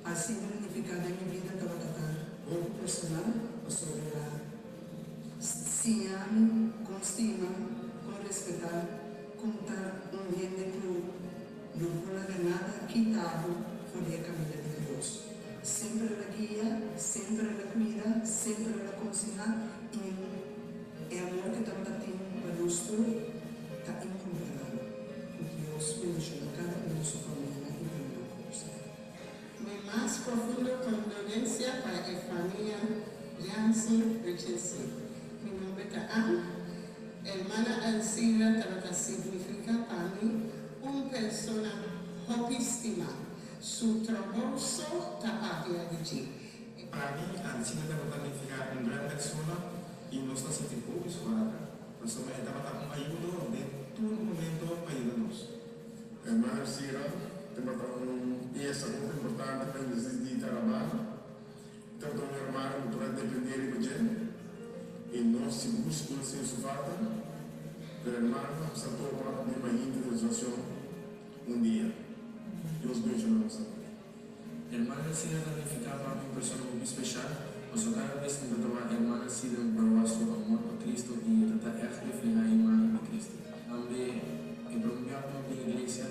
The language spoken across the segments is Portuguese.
ha sido unificada en mi vida para tratar algo personal o sobre la se amo, com estima, com respeitar, com estar um gente que não pula de nada quitado por a caminho de Deus. Sempre la guia, sempre la cuida, sempre la aconselha e o amor que estamos tendo para nós está incomparável. Deus bendiga cada um de sua família e de sua coisa. Mi más profundo condolencia para la familia Yancy Richardson. Mi nombre es Anne. Hermana Alcira Tarata significa para mí una persona optimista. Su trabajo tapavia di G. Para mí, Alcira Tarata significa una gran persona y nos está sintiendo isolada. Persona que está un ayudo de todo momento para ayudarnos. Hermana Alcira tem uma peça muito importante para eles de trabalho. Tanto um irmão durante depender de gente e nós se buscamos sem sufata para irmão se toma de uma individualização dia. Deus bendiga. Hermana Alcira significa para mí una persona muy especial. Porque cada vez que tratar a hermana Alcira probar su amor por Cristo y tratar de reflejar la imagen de Cristo. También he prometido en la iglesia.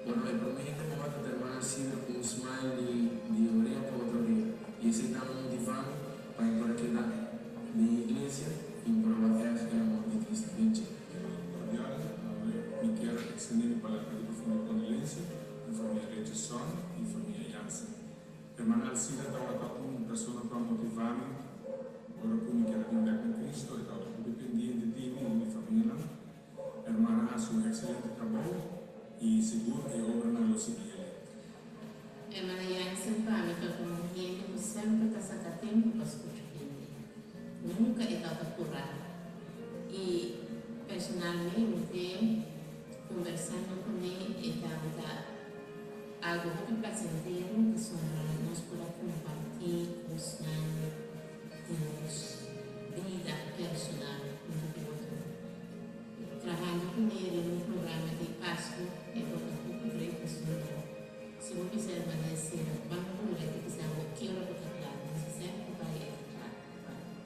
Bueno, el promedio de momento de hermana Alcira con un smile de orilla para otra orilla. Y ese está motivando para entrar aquí en la iglesia y probar el amor de Cristo. Cordiale, mi quiero extender para la profunda condolencia en familia Richardson y familia Jansen. Hermana Alcira estaba una persona para motivarme, ahora que me quiero andar con Cristo, y estaba dependiente de mí y mi familia. Hermana hace un excelente trabajo y seguro que obra no lo seguiré. Hermana Jansen para mí fue como un gente que siempre está sacando tiempo para escuchar gente. Nunca he estado apurada. Y personalmente, conversando con él, estaba algo muy placentero que nos pueda compartir cosas de vida personal con el otro. Trabajando con él en un programa de Pascua, es lo que creo que es si uno quiser permanecer, vamos a ver que quiser algo que quiero tocar, necesariamente para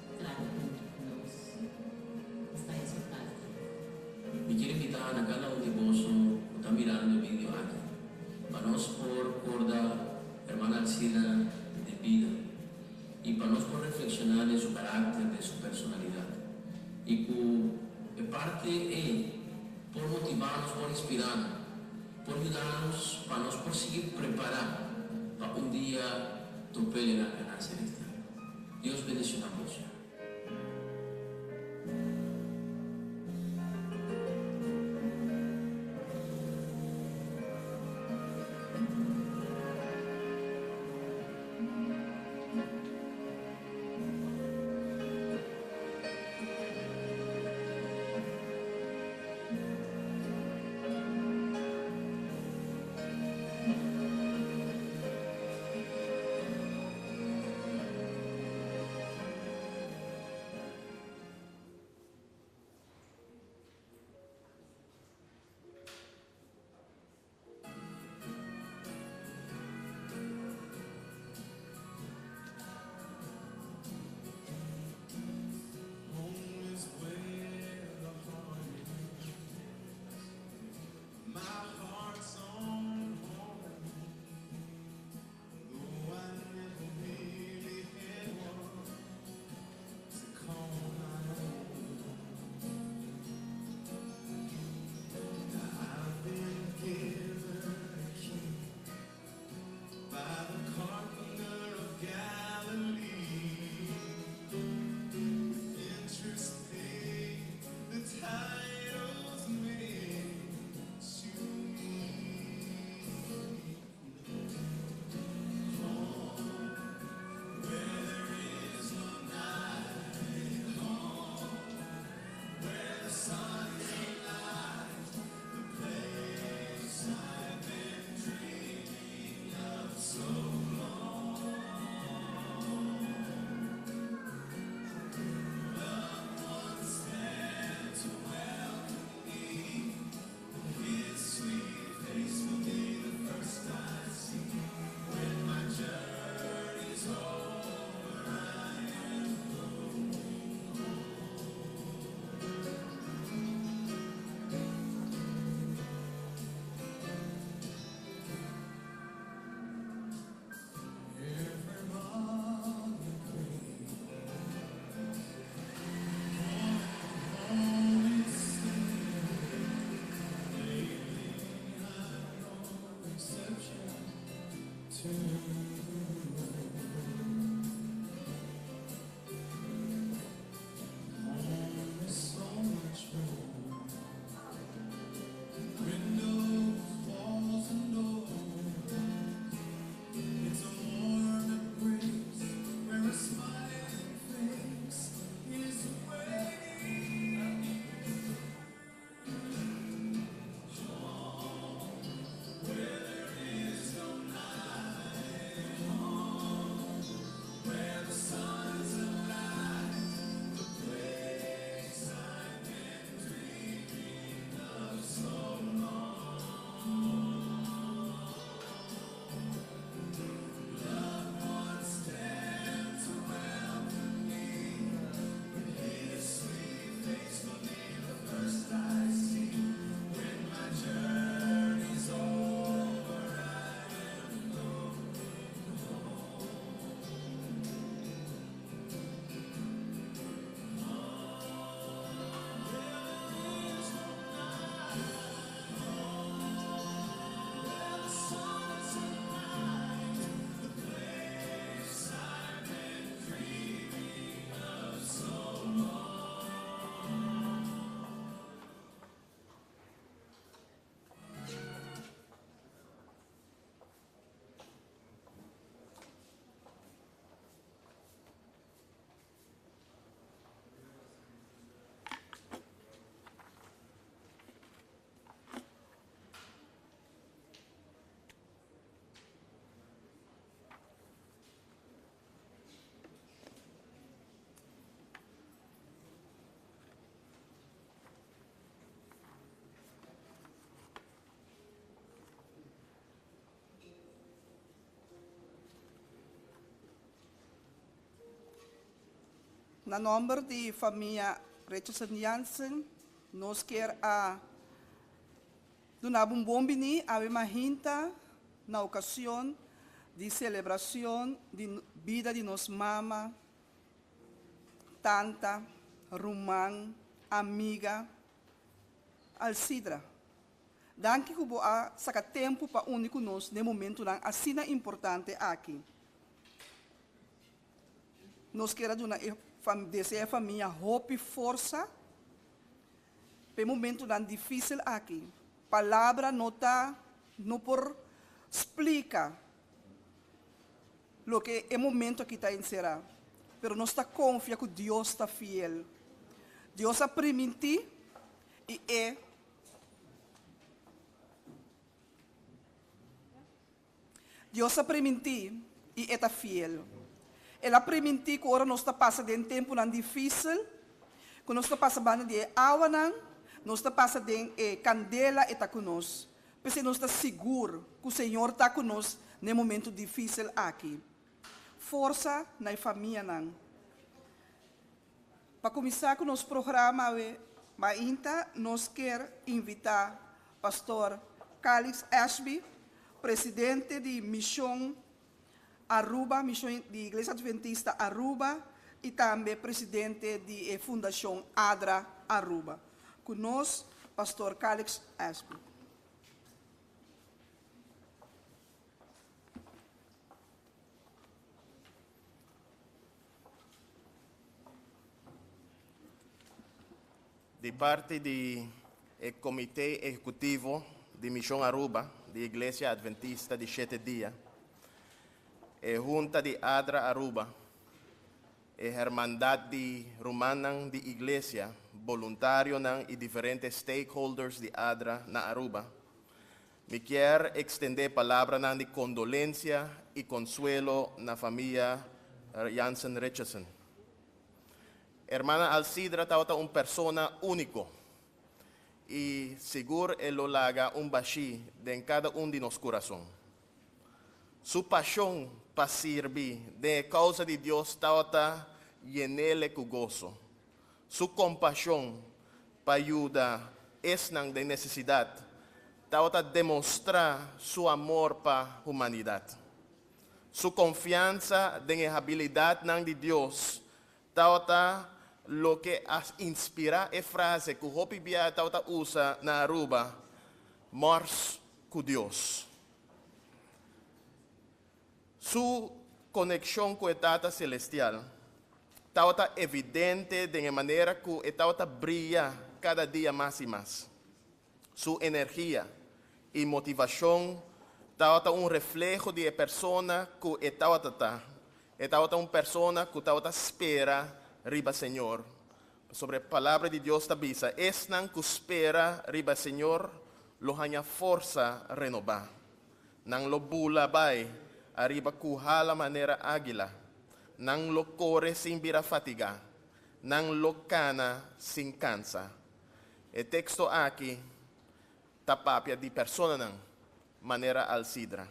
entrar junto con nosotros. Está esa parte. Me quiero invitar a cada uno de vosotros que está mirando el vídeo aquí. Para nos por recordar hermana Alcira de vida y para nos por reflexionar de su carácter, de su personalidad y que parte es por motivarnos, por inspirarnos, por ayudarnos, para nos por seguir preparar para un día topar en la ganancia celestial. Dios bendiga a vos. Na nome de família Richardson Jansen, nós queremos dar um bom bini a uma hinta na ocasião de celebração de vida de nossa mama, tanta, irmã, amiga, Alcidra. Danke que você saca tempo para unir conosco no momento assim importante aqui. Nós queremos desejar a família hope e força para momento difícil aqui. Palavra não por explica o que é momento que está encerrado, mas nós está confia que Deus está fiel. Deus a permitir e Deus a permitir e está fiel. Ela permitiu que agora nós está passando de um tempo difícil, que nós está passando de água, nós está passando de candela e está conosco. Porque nós está seguro que o Senhor está conosco no momento difícil aqui. Força na família. Para começar com o nosso programa, nós queremos invitar o pastor Calix Ashby, presidente de Missão Aruba, Missão de Igreja Adventista Aruba, e também presidente da Fundação ADRA Aruba. Conosco, pastor Calix Ashby. De parte do Comitê Executivo de Missão Aruba, da Igreja Adventista de 7 Dias, a Junta de ADRA Aruba, a Hermandade Romana de Igreja, voluntário e diferentes stakeholders de ADRA na Aruba, me quero estender palavra de condolência e consuelo na família Jansen Richardson. Hermana Alcidra estava uma pessoa única e seguro ela laga baixi em cada de nossos corações. Sua paixão para servir de causa de Deus estava llenele com gozo. Sua compaixão para ajudar esses de necessidade estava demonstrar seu amor para a humanidade. Sua confiança na habilidade de Deus estava lo que inspira a frase que o Hopi Bia usa na Aruba, mors com Deus. Su conexión con el Tata Celestial está evidente de manera que está brilla cada día más y más. Su energía y motivación está un reflejo de persona que está una persona que está espera riba Señor. Sobre la palabra de Dios avisa, es nan que espera riba Señor, lo hanya força renovar. Nan lo bula bai, arriba la manera águila. Nan lo corre sin vira fatigar. Nan lo cana sin cansa. El texto aqui tapapia de persona nan, manera Alcidra.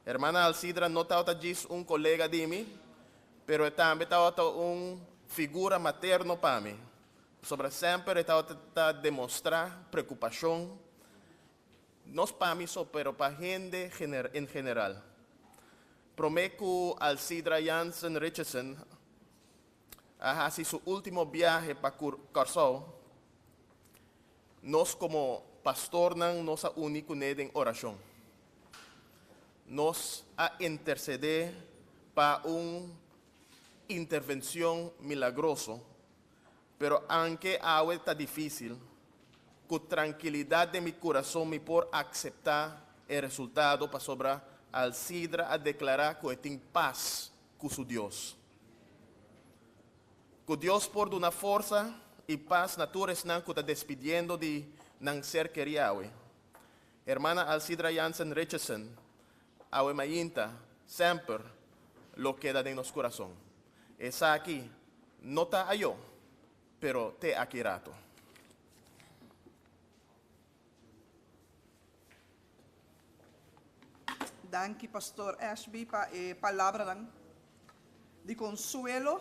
Hermana Alcidra não está diz colega de mim, pero também está figura materno para mim. Sobre sempre está demonstrar preocupação, não para mim só, pero para gente em geral. Prometo Alcidra Jansen Richardson a hacer su último viaje para Curaçao. Nós como pastor nos único en oración. Nos a interceder para una intervención milagrosa, pero aunque ahora está difícil, con tranquilidad de mi corazón me por aceptar el resultado para sobrar Alcidra a declarar que tem paz com su Dios. Que Dios por una fuerza y paz naturales que está despidiendo de nan ser querido. Hermana Alcidra Jansen Richardson, awe mayinta, sempre lo queda en nuestro corazón. Esa aquí, no está a yo, pero te aquí rato. Danke, Pastor Ashby, palavra lang de consuelo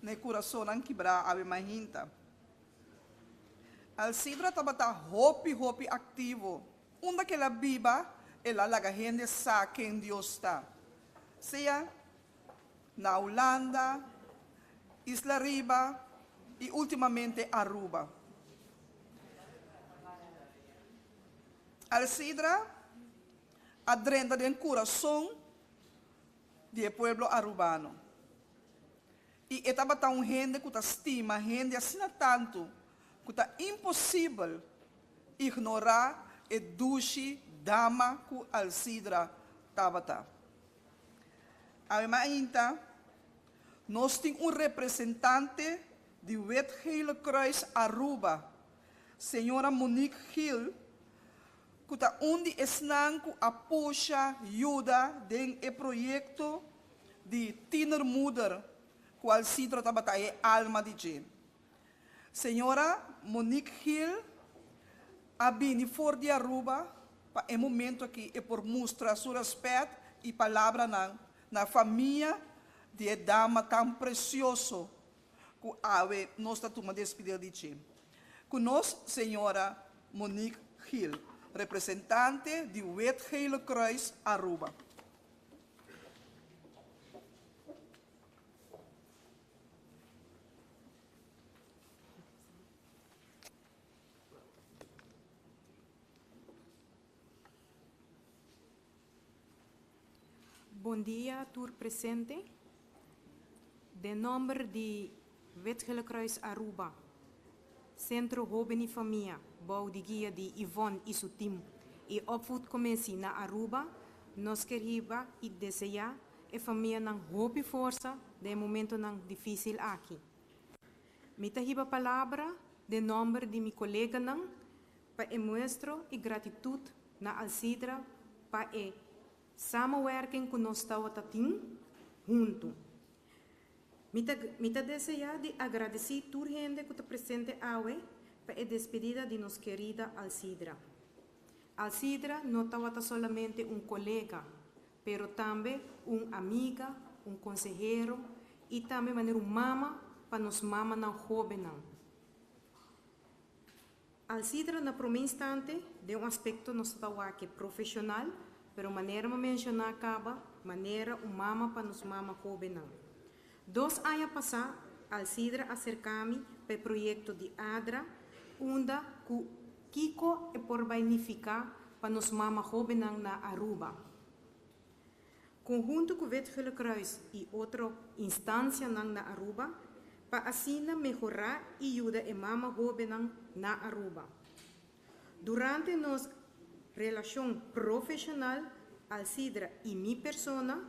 no coração ng kibra ave mahinta. Alcidra tabata hopi ativo. Unda que la biba ela laga gente sa quem Deus está. Seja na Holanda, Isla Riba e ultimamente Aruba. Alcidra adrenda del coração do pueblo arubano. E estava tão gente que estima, gente assim tanto, que está impossível ignorar a duche dama que Alcidra estava. Ainda, nós temos representante do Wethele Kruis Aruba, senhora Monique Hill, que está onde estão que apoia ajuda den e projeto de tienermoeder que Alcidra estava é alma de gente. Senhora Monique Hill, a bini for de Aruba, para o momento aqui é por mostrar seu respeito e palavra na família de dama tão precioso que ave nós estamos despedir de gente. Conosco, senhora Monique Hill, representante do Wethele Kruis Aruba. Bom dia, tour presente. De nome de Wethele Kruis Aruba, Centro Jovem e Família, bouw de guia de Yvonne e seu time, e opvoedcommissie na Aruba, nós queremos e desejar a família não hope força de momento não difícil aqui. Me tahiba palavra de nome de meu colega não, para mostrar e gratitude na Alcidra para samenwerking que nós estamos junto. Me desejar de agradecer a toda gente que está presente hoje para a despedida de nossa querida Alcidra. Alcidra não estava somente colega, pero também amiga, consejero e também mama para nos mama não jovem não. Alcidra na primeiro instante de aspecto nos estava aqui profissional, pero maneira de mencionar acaba, maneira mama para nos mama jovem não. 2 anos passados, Alcidra acerca-me para o projeto de ADRA, onde Kiko é por beneficiar para nos mama jovem na Aruba. conjunto com o Wetgele Kruis e outra instância na Aruba, para assim melhorar e ajudar a mama jovem na Aruba. Durante nossa relação profissional, Alcidra e minha persona,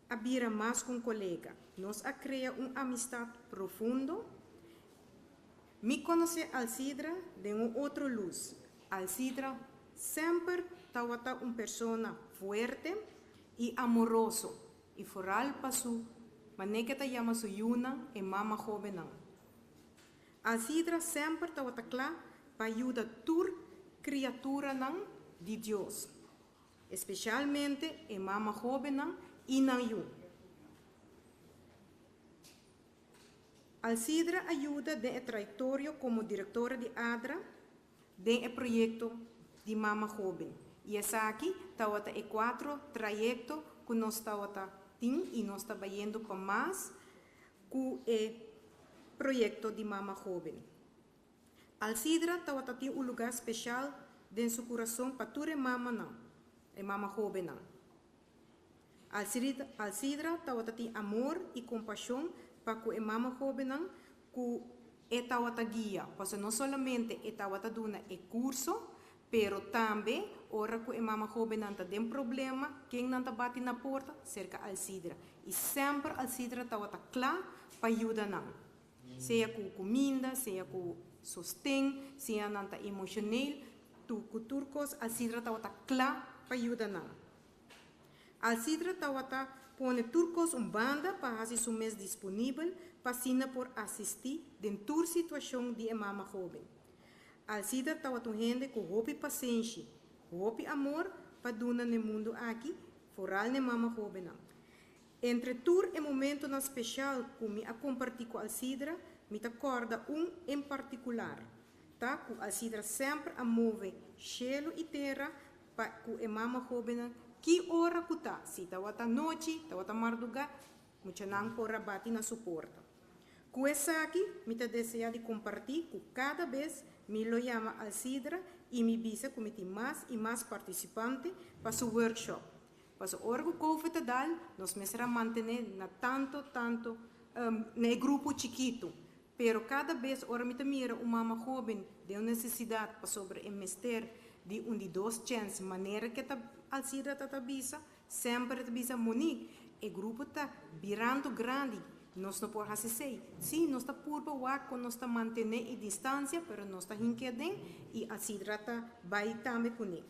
habira mais com colega. Nós a criar uma amistade profunda. Me conhecer Alcidra de outra luz. Alcidra sempre estava uma pessoa forte e amoroso. E foral passo, maneira que chama su yuna e mama jovem. Alcidra sempre estava claro para ajudar toda criatura de Deus. Especialmente a mama jovem e na yu. Alcidra ajuda de trajetória como diretora de ADRA de projeto de mama jovem. E essa aqui está o 4 trajetos que nós estamos e nós estamos indo para mais com o projeto de mama jovem. Alcidra está um lugar especial dentro do seu coração para toda mama mama jovem. Alcidra tem amor e compaixão para que a mama jovem que é guia, porque não somente é dando o curso, pero também ora que a mama jovem tem problema, quem não bate na porta, cerca Alcidra. E sempre Alcidra está claro para ajudar. Seja com comida, seja com sustento, seja emocional, com turcos, Alcidra está claro para ajudar. Alcidra está põe turcos banda para fazer seu mês disponível para por assistir dentro da situação de mama jovem. Alcidra está gente com hope paciência, hope amor para dar no mundo aqui, foral na mama jovem. Entre tur e momento na especial que me a compartilhar com Alcidra, me acorda em particular, tá? Que Alcidra sempre a move cielo e terra para que a mama jovem que hora que está, se está a noite, está a madrugada, muita não porra bate na sua porta. Com essa aqui, me deseja de compartilhar que cada vez me lo chama Alcidra e me visa que me tem mais e mais participantes para o workshop. Para o orgo COVID dal, nós mesra manter na tanto no grupo chiquito, pero cada vez ora me mira uma mama jovem de uma necessidade para sobre o mestre de de 2 chances, maneira que Alcidra está bisa, sempre está bisa Monique, o grupo está virando grande, nós não podemos dizer, sim, nós está purba waco, nós está mantendo a distância, pero nós está hinquedem e Alcidra está vai também com ele.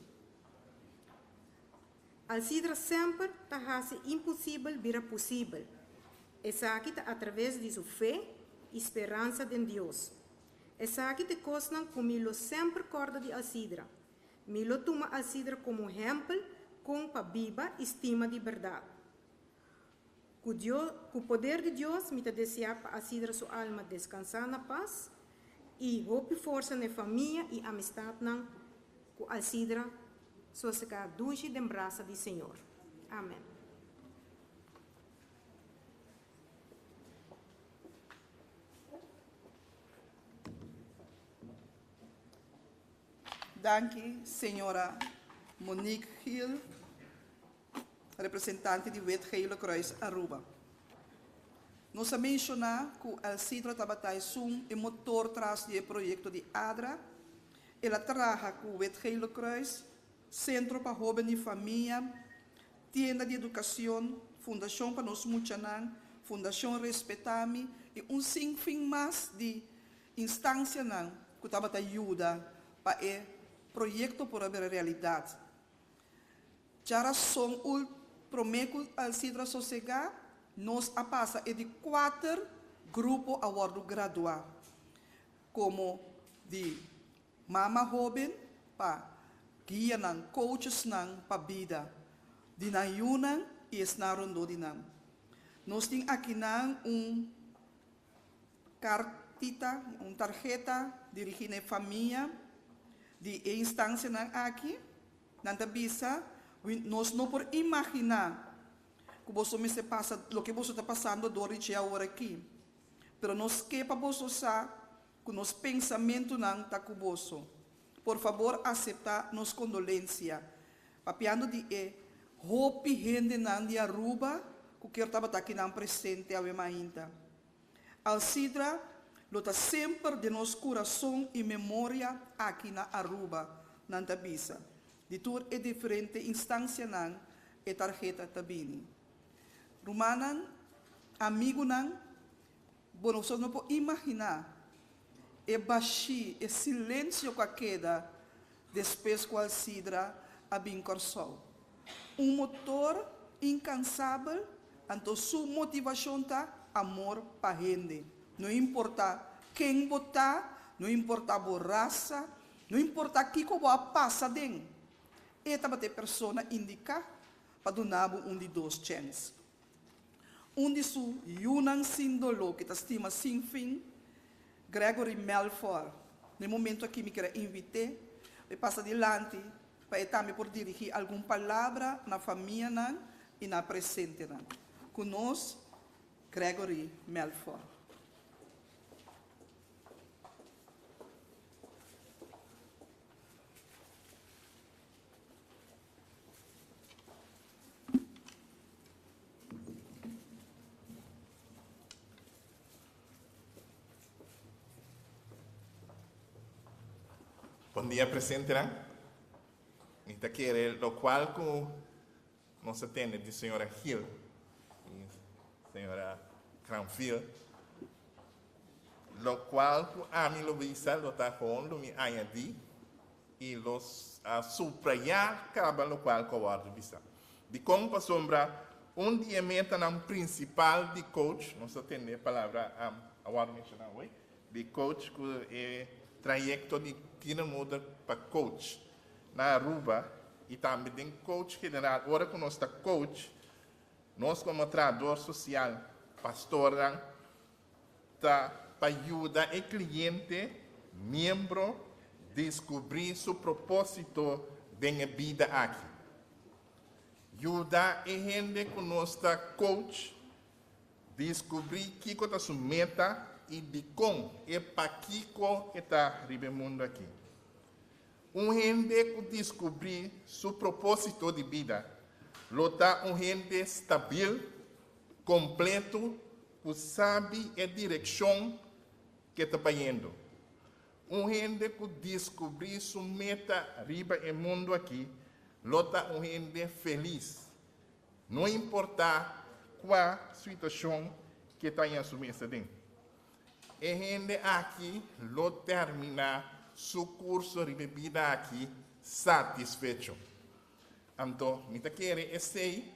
Alcidra sempre está fazendo impossível vira possível. Essa aqui está através de sua fé e esperança em Deus. Essa aqui te costa como sempre corda de Alcidra. Milo toma Alcidra como exemplo com a viva estima de verdade. Com o poder de Deus, me deseja para Alcidra sua alma descansar na paz e hope força na família e amistade com Alcidra sua secar dulce de braça do Senhor. Amém. Danke, senhora Monique Hill, representante do Wetgele Kruis Aruba. Nós mencionamos que Alcidra trabalha e motor atrás do projeto de ADRA. Ela trabalha com o Wetgele Kruis, Centro para Jovens e Família, Tienda de Educação, Fundação para Nós Muchanan, Fundação Respetami e sinfim mais de instâncias que trabalham ajuda para o projeto por haver realidade. Já são o prometo Alcidra Sossega, nós a passa de 4 grupos a bordo graduado, como de mama jovem, para guia ng coaches ng pabida, de nayunan e esnarondo dinam. Nós temos aqui cartita, tarjeta dirigida à família, de instância aqui, nanta bisa, nós não podemos imaginar que você me se passa, o que você está passando durante a hora aqui. Pero nós que para você saber que nos pensamento não está com você. Por favor, aceitar nos condolência. Papiando de Hopi gente nan di Aruba, que estava aqui na presente a ainda. Alcidra, lota sempre de nosso coração e memória aqui na Aruba, na Tabisa. De tour e diferente instância nan e tarjeta tabini. Rumanan, amigo nan, bueno, você não pode imaginar e baixi e silêncio que queda depois que Alcidra a bem corsol. Motor incansável, então sua motivação tá amor para gente. Não importa quem votar, não importa a raça, não importa o que vai passar dentro. Esta é a pessoa indica para donar de dois chances. De su Yunan Sindolo, que estima sem fim, Gregory Melford. No momento aqui me quero invitar, eu passo adiante, para também por dirigir alguma palavra na família e na presente. Conosco, Gregory Melford. Bom dia, presente, né? Então, quero, lo qual com nossa tenda de senhora Hill e senhora Cranfield, lo qual com a mim lo visa, lo tá com lo me añadi e los subrayar cada lo qual com a visa. De como para sombra dia meta na principal de coach, nossa tenda a palavra a word mencionar hoje, de coach que é trajecto de Kina muda para coach na Aruba e também tem coach general. Agora que nós está coach, nós como trabalhador social, pastor, tá para ajudar o cliente, membro, descobrir seu propósito da vida aqui. Ajudar a gente que nós está coach, descobrir que é a sua meta e de como é para que está no mundo aqui. Gente que descobrir seu propósito de vida, lota gente estável, completo, que sabe a direção que está indo. Gente que descobrir sua meta riba no mundo aqui, lota gente feliz. Não importa qual situação que está em sua mesa dentro. E gente aqui lo termina seu curso de bebida aqui satisfeito. Então, me quero sei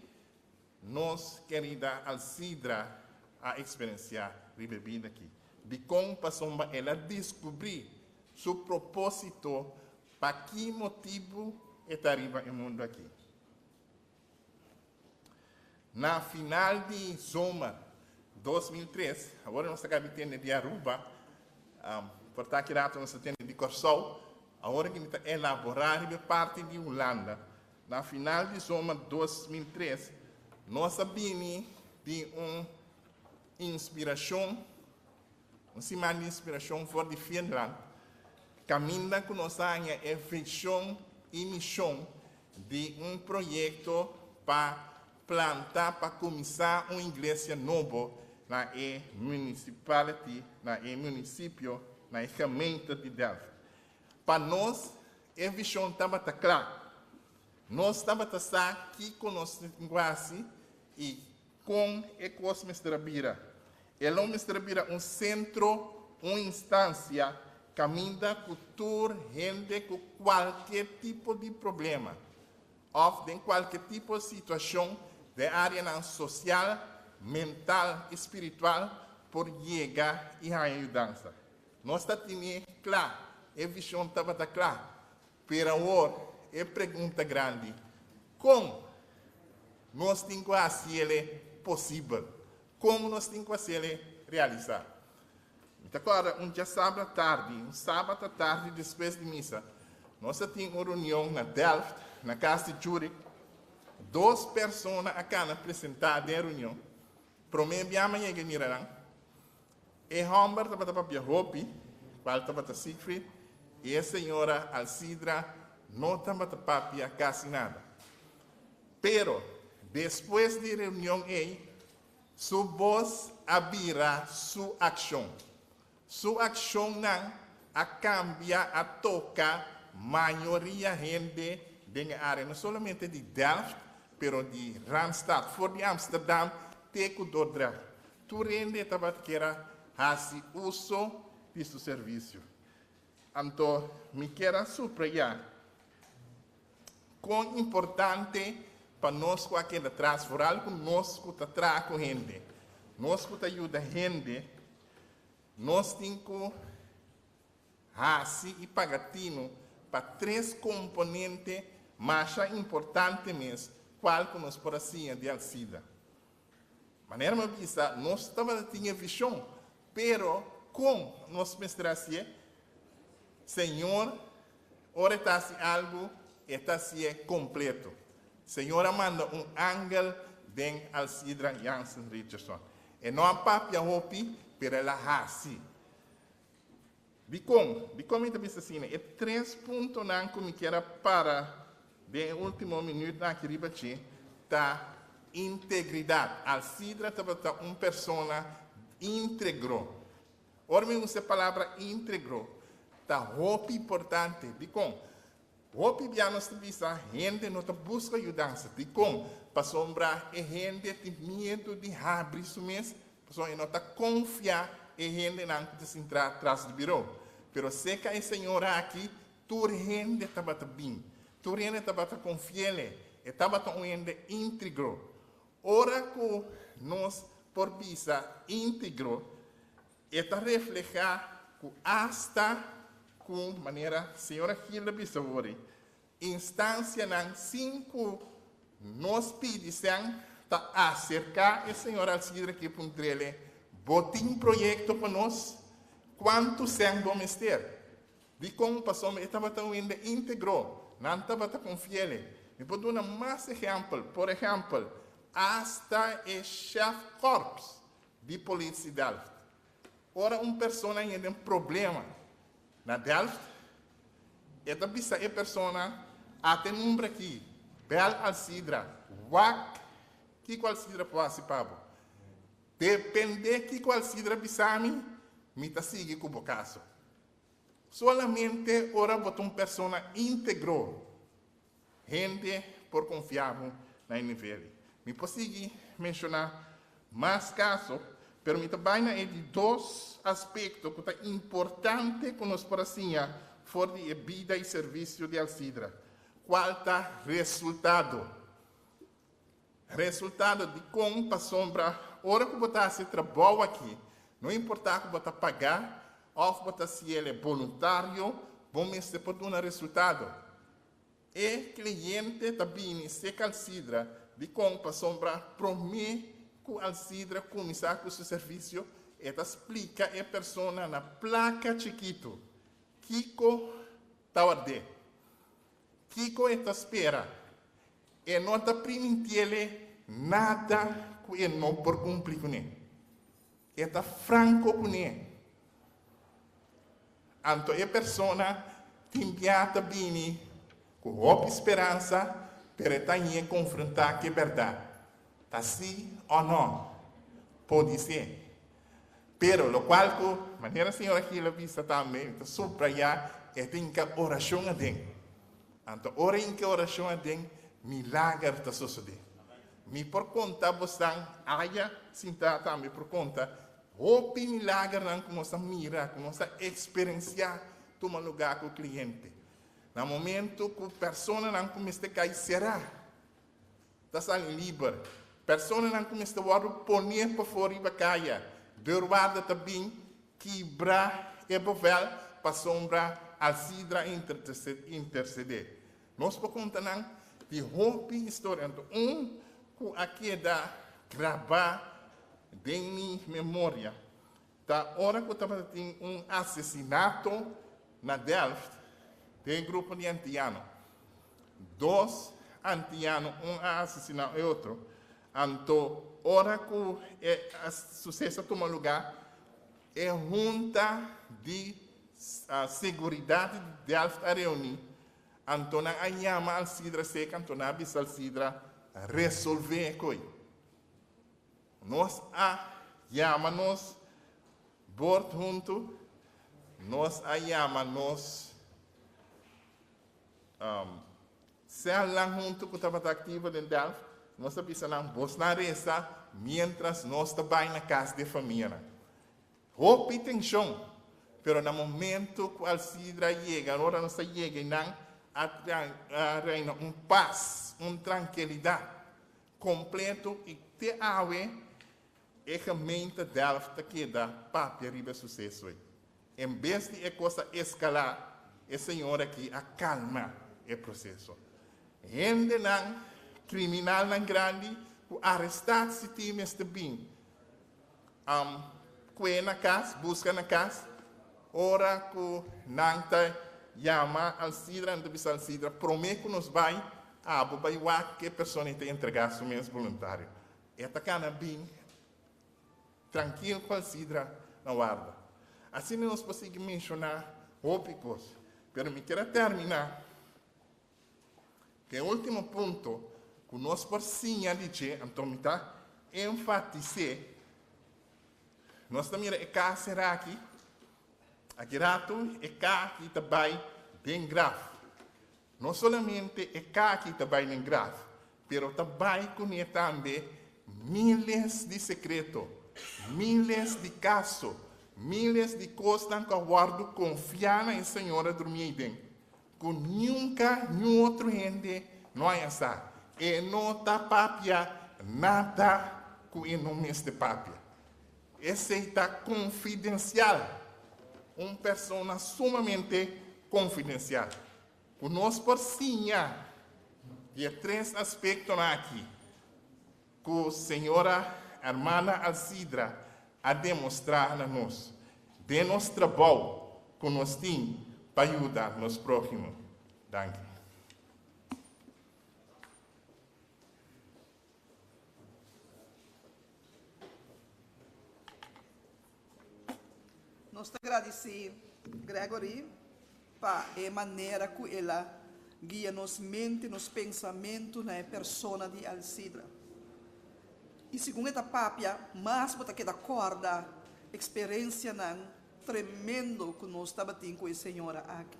nós querida Alcidra a experienciar de bebida aqui. De como passou ela descobrir seu propósito para que motivo está arriba no mundo aqui. Na final de Zoma 2003, agora nós estamos tendo de Aruba, por estar aqui nós temos de Corsol, agora que está elaborado de parte de Holanda. Na final de Zoma 2003, nós sabemos de uma inspiração, uma semana de inspiração fora de Finlândia, caminha com nossa visão e missão de um projeto para plantar, para começar uma igreja nova na municipality, na município, na ferramenta de Delft. Para nós, a visão estava clara. Nós estávamos aqui com nossa linguagem e com a coisa Mestrabira. Ela é Mestrabira um centro, uma instância, caminha cultura, gente com qualquer tipo de problema, ou em qualquer tipo de situação de área social, mental, espiritual, por chegar e ajudar. Nós tínhamos claro, a visão estava clara, pero agora é pergunta grande: como nós temos que fazer possível? Como nós temos que fazer realizar? Então, agora, dia sábado à tarde, depois de missa, nós tínhamos uma reunião na Delft, na casa de Zurich. 2 pessoas acá apresentadas na reunião. Para mim, a minha que miraram. E Humber estava para Hopi, qual estava para Siegfried, e a senhora Alcidra não estava para quase nada. Pero, después de reunión su voz abrirá su acción. Su acción a cambia a tocar maioria gente de área, não somente de Delft, pero de Randstad, for de Amsterdam, teco Dordrecht. Tu rende tabatquera hace uso de seu serviço. Então, me quero subrayar quão importante para nós aqui atrás, por algo nós que está atrás com gente, nós que ajuda gente, nós temos que fazer e pagatino para 3 componentes mais importantes mesmo, qual que nós podemos fazer de Alcida. Maneira mais vista, nós estamos tendo visão, pero com nós pensamos Senhor, ora está algo está completo. Senhor manda ángel de Alcidra Jansen Richardson. E não há papia hopi, pero ela hasi. Bicom está vista assim, é 3 pontos não que me quero para de último minuto na que ribachi, tá integridade. Alcidra está uma pessoa íntegro. Ora me usa a palavra íntegro. Tá roupa importante. Bicom, roupa biano está vista, gente não busca ajudança. Bicom, para sombrar e gente tem medo de abrir isso mesmo, pessoa não está confiar e gente não está entrar atrás do birô. Pero se que a senhora aqui, tu gente está bem. Tu gente está confiante, está um gente íntegro. Ora que nós por vista íntegro, está reflejar que hasta com maneira senhora Hilda Bissavori, instância não 5 nós pedimos para acercar a senhora Alcidra aqui para ele, botem projeto para nós, quanto sem vamos ter. De como passou, estava tão íntegro, não estava tão confiante. Eu vou dar mais exemplo, por exemplo, hasta o chefe corps de polícia de Delft. Ora, pessoa tem um problema na Delft, esta bisa é pessoa até número aqui, bel Alcidra, wak, que qual Alcidra pode ser depende que qual Alcidra bisami, me tá sigue com o caso. Solamente ora botar pessoa íntegro, gente por confiar na nível. Me posso mencionar mais casos, pero me também é de 2 aspectos que é importante que nós possamos for de vida e serviço de Alcidra. Qual está resultado? Resultado de como para sombra, hora que você se trabalho aqui, não importa que você pagar, ou você se ele é voluntário, vamos ter por um resultado. E cliente também se Alcidra de como para sombra promete que Alcidra começar com seu serviço, e explica a pessoa na placa chiquito, Kiko tawarde, Kiko está espera, e não está permitindo nada que ele não por cumprir com ele, está franco com ele. Então a pessoa tem bem com hope esperança, para estar confrontar com a verdade. Está sim ou não? Pode ser. Pero, lo qual, de maneira a senhora aqui ela vista também, está subrayar, é tem que oração a Deus. Então, ora em que oração a Deus, milagre está sucedendo. Me por conta, você haja, sinta também por conta, o milagre não começa a mirar, começa a experienciar, toma lugar com o cliente. No momento que a pessoa não começa a cair, será? Está saindo livre. Pessoa não começa a poner para fora e para caia. Derrubar também, quebrar e bovel para sombra Alcidra interceder. Nós por conta não de roupa história. Então, que aqui dá gravar de minha memória. Da hora que eu estava tendo assassinato na Delft, de grupo de antianos. 2 antianos, assassinato e outro. Então, hora que o sucesso toma lugar, é junta de segurança de Delft a reunir. Então, a chama Alcidra seca, então, a Alcidra resolver coi. Nós chamamos bord junto, nós chamamos ser lá junto com a ativa de Delft, nós precisamos buscar essa, mientras nós trabalhamos na casa de família. Roupa e tensão, pero no momento que a Sidra chega, agora nós chegamos a reina paz, tranquilidade completo e te ave e gemeente Delft que dá papel riba sucesso. Em vez de a coisa escalar, o Senhor aqui acalma o processo. Gente não criminal não grande, o arrestado se time este bem. Que na casa, busca na casa, ora que não está chama al Sidra, não bisa al Sidra, promete que nos vai que a pessoa te entregar seu mês voluntário. Esta cana bem tranquilo com al Sidra na guarda. Assim nós podemos mencionar ópicos, mas me quero terminar que o último ponto que nós precisamos dizer, então me está enfatizar, nós também é casa aqui. Aqui rato é aqui também bem grave. Não somente é aqui também bem grave, mas também conhece também milhares de segredos, milhares de casos, milhares de coisas que eu guardo confiar na Senhora dormir bem. Que nunca nenhum outro gente não é assim. E não está papia nada que não me este papia. Esse está confidencial. Uma pessoa sumamente confidencial. O nosso porcinha de 3 aspectos aqui que a senhora irmã Alcidra a demonstrar a nós de nosso trabalho que nós temos para ajudar nos próximos. Danke. Nós agradecemos Gregory para a maneira que ela guia nos mente, nos pensamentos na persona de Alcidra. E segundo esta papia, mais para que da corda, experiência não tremendo que nós estamos tendo com a senhora aqui.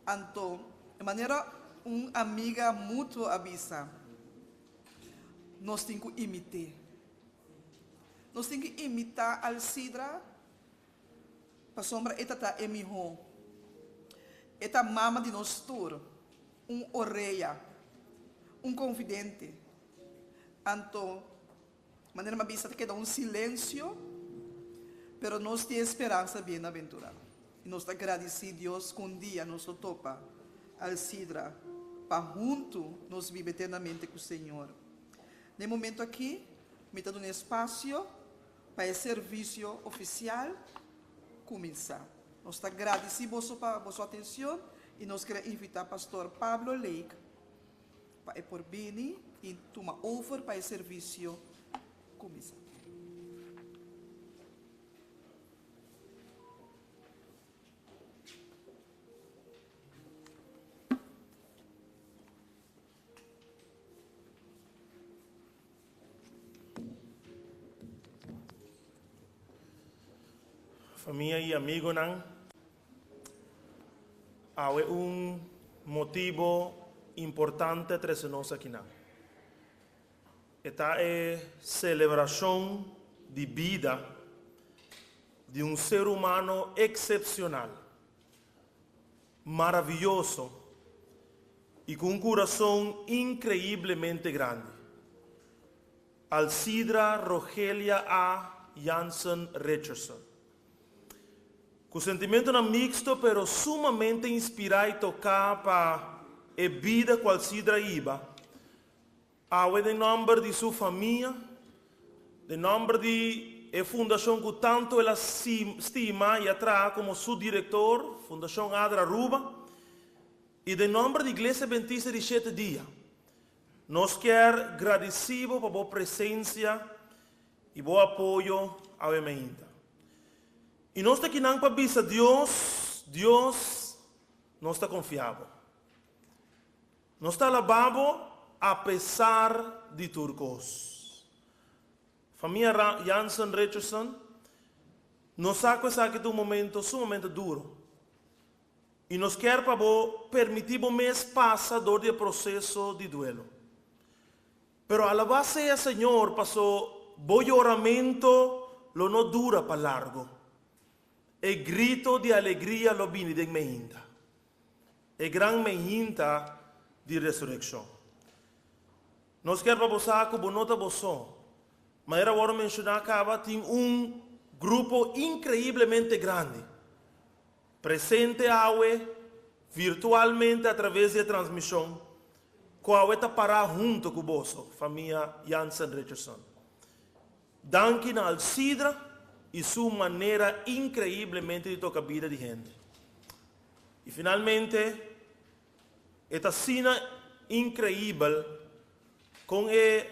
Então, de maneira uma amiga mútua avisa, nós temos que imitar. Nós temos que imitar Alcidra. Para sombra, esta é minha irmã. Esta mama de nós todos. Orelha. Confidente. Então, de maneira mais vista, que dá silêncio, mas nós temos esperança bem-aventurada. E nós agradecemos a Deus que dia nos topa Alcidra, para junto nos viver eternamente com o Senhor. No momento aqui, me está dando espaço para o serviço oficial começar. Nós agradecemos por sua atenção e nós queremos invitar o pastor Pablo Lake para por bem e tomar over para o serviço começar. Família e amigos, há motivo importante para nós aqui. Esta é a celebração de vida de ser humano excepcional, maravilhoso e com coração incrivelmente grande. Alcidra Rogelia A. Jansen Richardson. Com sentimento não mixto, pero sumamente inspirado e tocar para a vida qual Alcidra iba. Ao de nome de sua família, de nome de a fundação que tanto ela estima e atrai como seu diretor, Fundação Adra Aruba, e de nome da Igreja Adventista de 7 dias. Nós queremos agradecer por a boa presença e bom apoio ao Emeínta. E nós aqui não para avisar Deus não está confiável. Não está alabado a pesar de turcos. Familia Jansen Richardson, nos saca de un momento sumamente duro. E nos quer para permitir o mês passador do processo de duelo. Pero a la base del Señor pasó, bom oramento lo no dura para largo. El grito de alegría lo viene de meinta. El gran meinta de resurrección. Nos quer para vosar que bonota vosó. Mas era hora mencionar que tem grupo increíblemente grande. Presente virtualmente a través de transmissão, qual está parar junto com você, família Jansen Richardson. Danke al Sidra e sua maneira increíblemente de tocar a vida de gente. E finalmente, esta cena incrível com a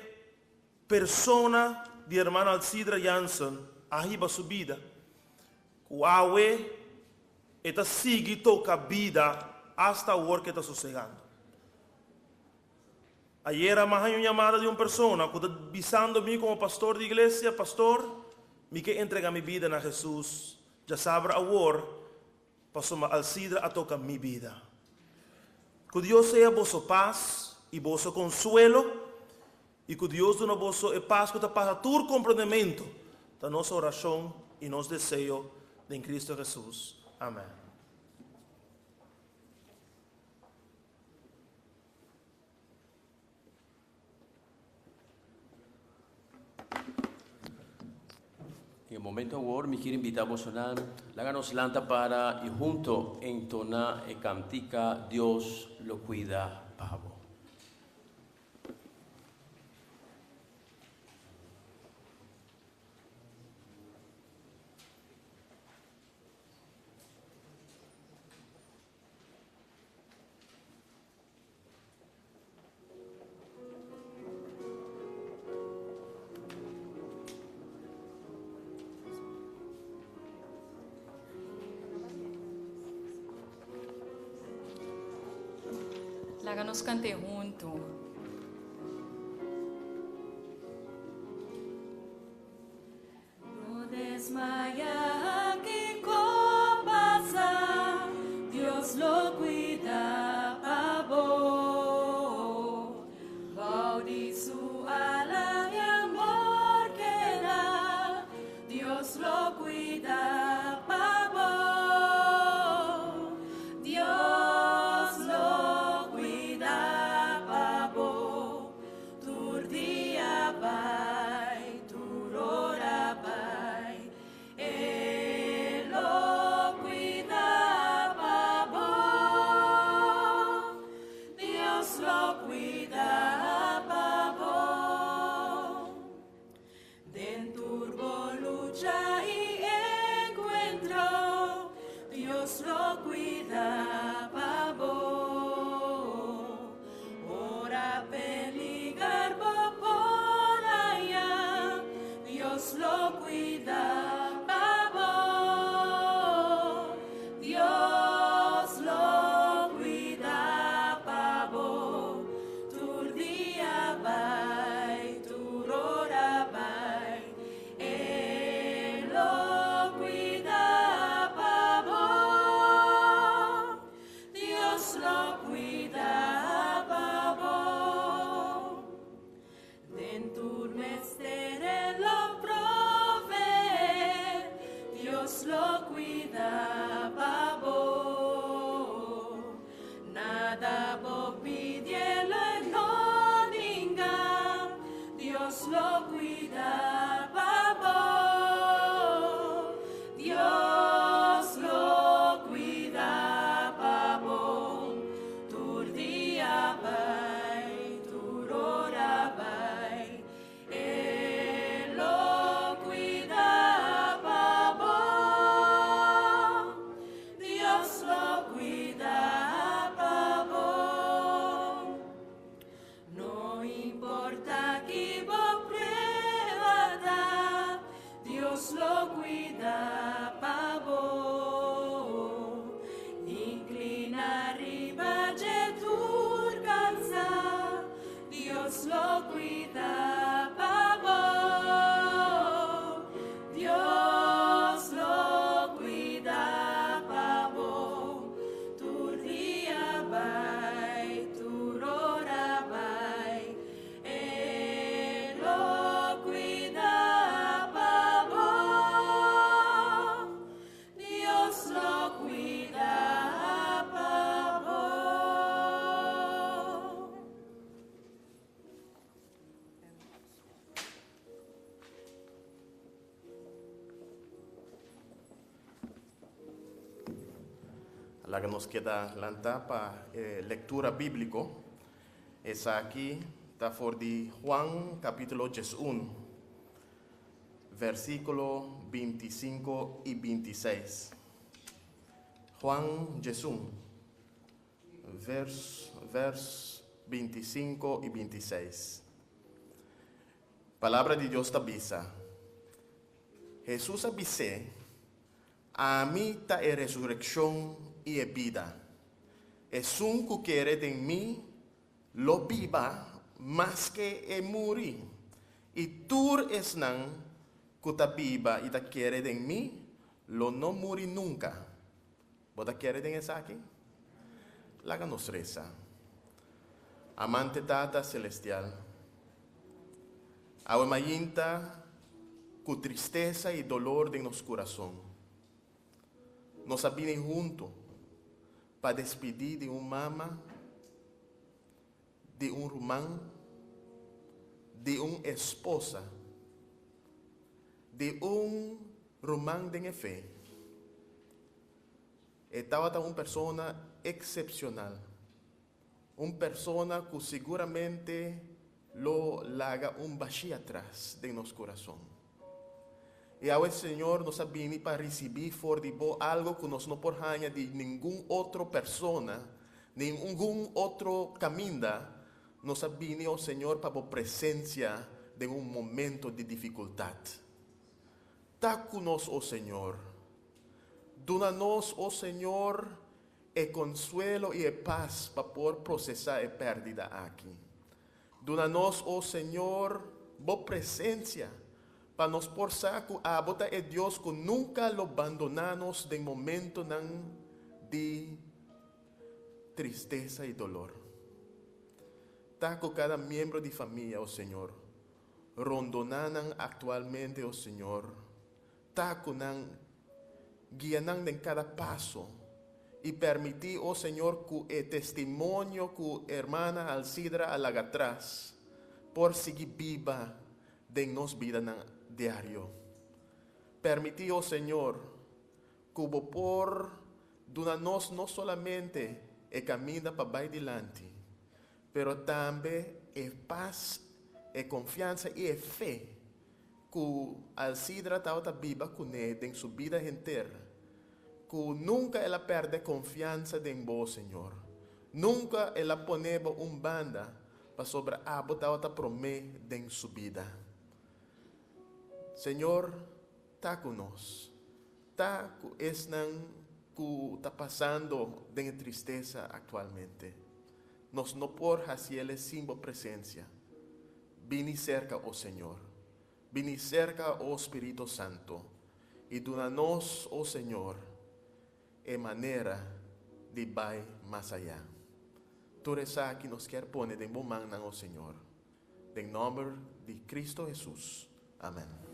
persona de hermano Alcidra Jansen arriba sua vida, qual esta sigue toca a vida hasta a hora que está sossegando. Ayer más hay una llamada de una persona que está avisando a mí como pastor de iglesia, pastor, me que entrega mi vida a Jesús. Ya sabrá ahora, pasó al Sidra a tocar mi vida. Que Dios sea vosso paz y vosso consuelo, y que Dios dona vosso paz que te pasa todo comprendimiento de nuestra oración y nuestro deseo de Cristo Jesús. Amén. En el momento ahora me quiero invitar a vosotros, háganos lanta para y junto entonar y cantica Dios lo cuida pavo. Háganos cante junto. No desmaya que pasa, Dios lo cuida pavo. Baudi su ala y amor que da, Dios lo cuida pavo. Dios lo cuida pavo. Turdia bai, turora bai. Él lo cuida pavo. Dios lo cuida pavo. Den turbo lucha y encuentro, Dios lo cuida pavo. Ora peligar por allá, Dios lo cuida pavo. Dios lo cuida pavo. Turdia bai, turora bai. Él lo cuida pavo. Dios lo cuida pavo. Dentur mestere lo prove. Dios lo cuida pavo. Nada bo pidielo no ninga. Dios lo cuida pavo. Dios lo cuida pavo. Turdia bai, turora bai. Él lo cuida pavo. Dios lo cuida pavo. No importa que vos prueba La que nos queda lanta para lectura bíblico es aquí, está por de Juan capítulo 1, versículo 25 y 26. Juan 1, vers 25 y 26. Palabra de Dios avisa. Jesús avise, a mí está la resurrección y la vida. Es un que quiere de mí, lo viva más que morir. Y tú es nan que está viva y te quiere de mí, lo no morir nunca. ¿Vos te quiere de esa aquí? Láganos reza. Amante Tata Celestial, Awe mayinta con tristeza y dolor de nuestro corazón. Nos vienen juntos para despedir de un mamá, de un rumán, de una esposa, de un rumán de fe. Estaba una persona excepcional, una persona que seguramente lo laga un vacío atrás de nuestro corazón. Y ahora el Señor nos ha venido para recibir por de vos algo que nos no por de ninguna otra persona, ningún otro camino, nos ha venido, Señor, para vos presencia de un momento de dificultad. Tácunos, oh Señor. Dónanos, oh Señor, el consuelo y el paz para poder procesar la pérdida aquí. Dónanos, oh Señor, vos presencia para nos por saco a bota el Dios que nunca lo abandonamos de momento de tristeza y dolor. Taco cada miembro de familia, oh Señor, rondonanan actualmente, oh Señor, taco nan guianan en cada paso. Y permití, oh Señor, que el testimonio que hermana Alcidra alaga atrás, por seguir viva de nos vida diario. Permití, oh Señor, que por donarnos no solamente el camino para adelante, pero también el paz, el confianza y el fe que Alcidra está viva con él en su vida entera. Que nunca ela perde confiança em vos, Senhor. Nunca ela poneva banda para sobre a botar outra promessa em sua vida. Senhor, está conosco. Está com esse que está passando de tristeza atualmente. Nós não por fazer sem a presença. Vini cerca o Senhor. Vini cerca o Espírito Santo. E dona-nos, o Senhor, é maneira de ir mais allá. Tu reza que nos quer poner en bom mano ao Senhor. Em nome de Cristo Jesus. Amém.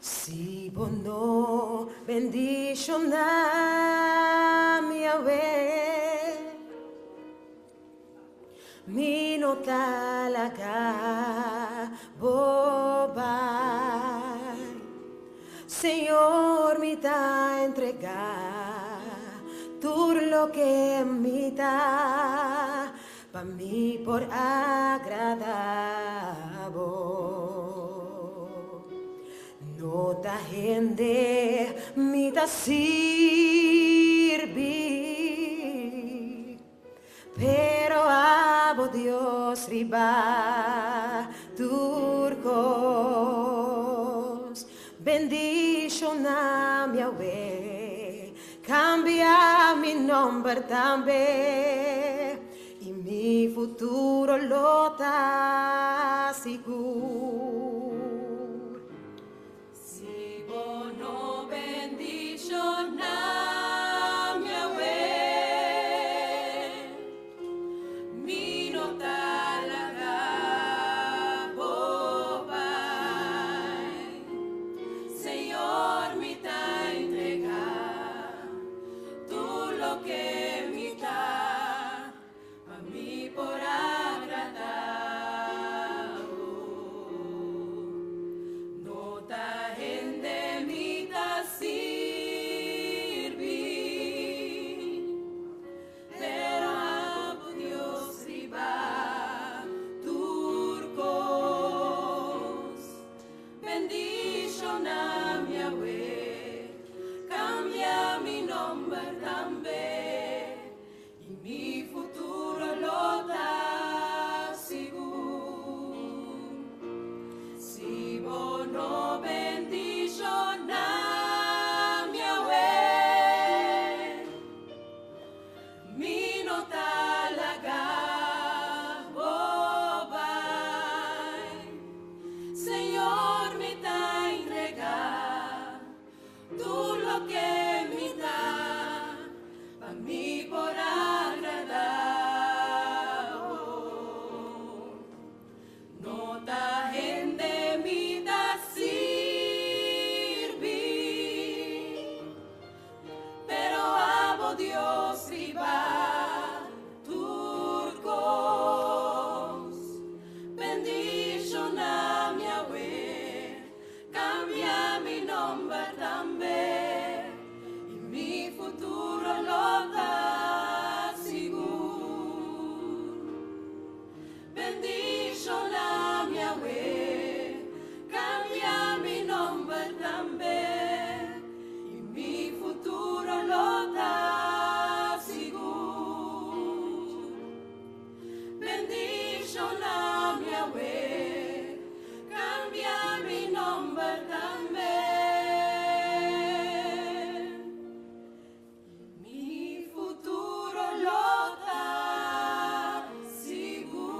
Si bono bendición a mi ave, mi no talaga boba. Señor, mi ta entrega todo lo que me da pa' mí por agradable. No ta gente mi ta sirvi, pero abo Dios riba turco. bendición a mi Yahweh, cambia mi nombre también y mi futuro lo está seguro. Si vos no bendición a mi Yahweh, mi no talaga bobai. Señor, mi ta entrega tú lo que mi ta a mí por agradar. No ta gente mi ta sirvi, pero amo Dios riba turcos. Bendición a mi Yahweh, cambia mi nombre también y mi futuro lo da seguro. Si vos no bendición a mi Yahweh, mi no talaga bobai. Señor, mi ta entrega tú lo que mi da a mí por agradar. No ta gente mi da sirvi, pero amo Dios riba turcos. Bendición a mi Yahweh, cambia mi nombre también y mi futuro lo da seguro. Bendición a mi Yahweh, cambia mi nombre también y mi futuro lo da seguro. Bendición a mi Yahweh, cambia mi nombre también. Mi futuro lo da seguro.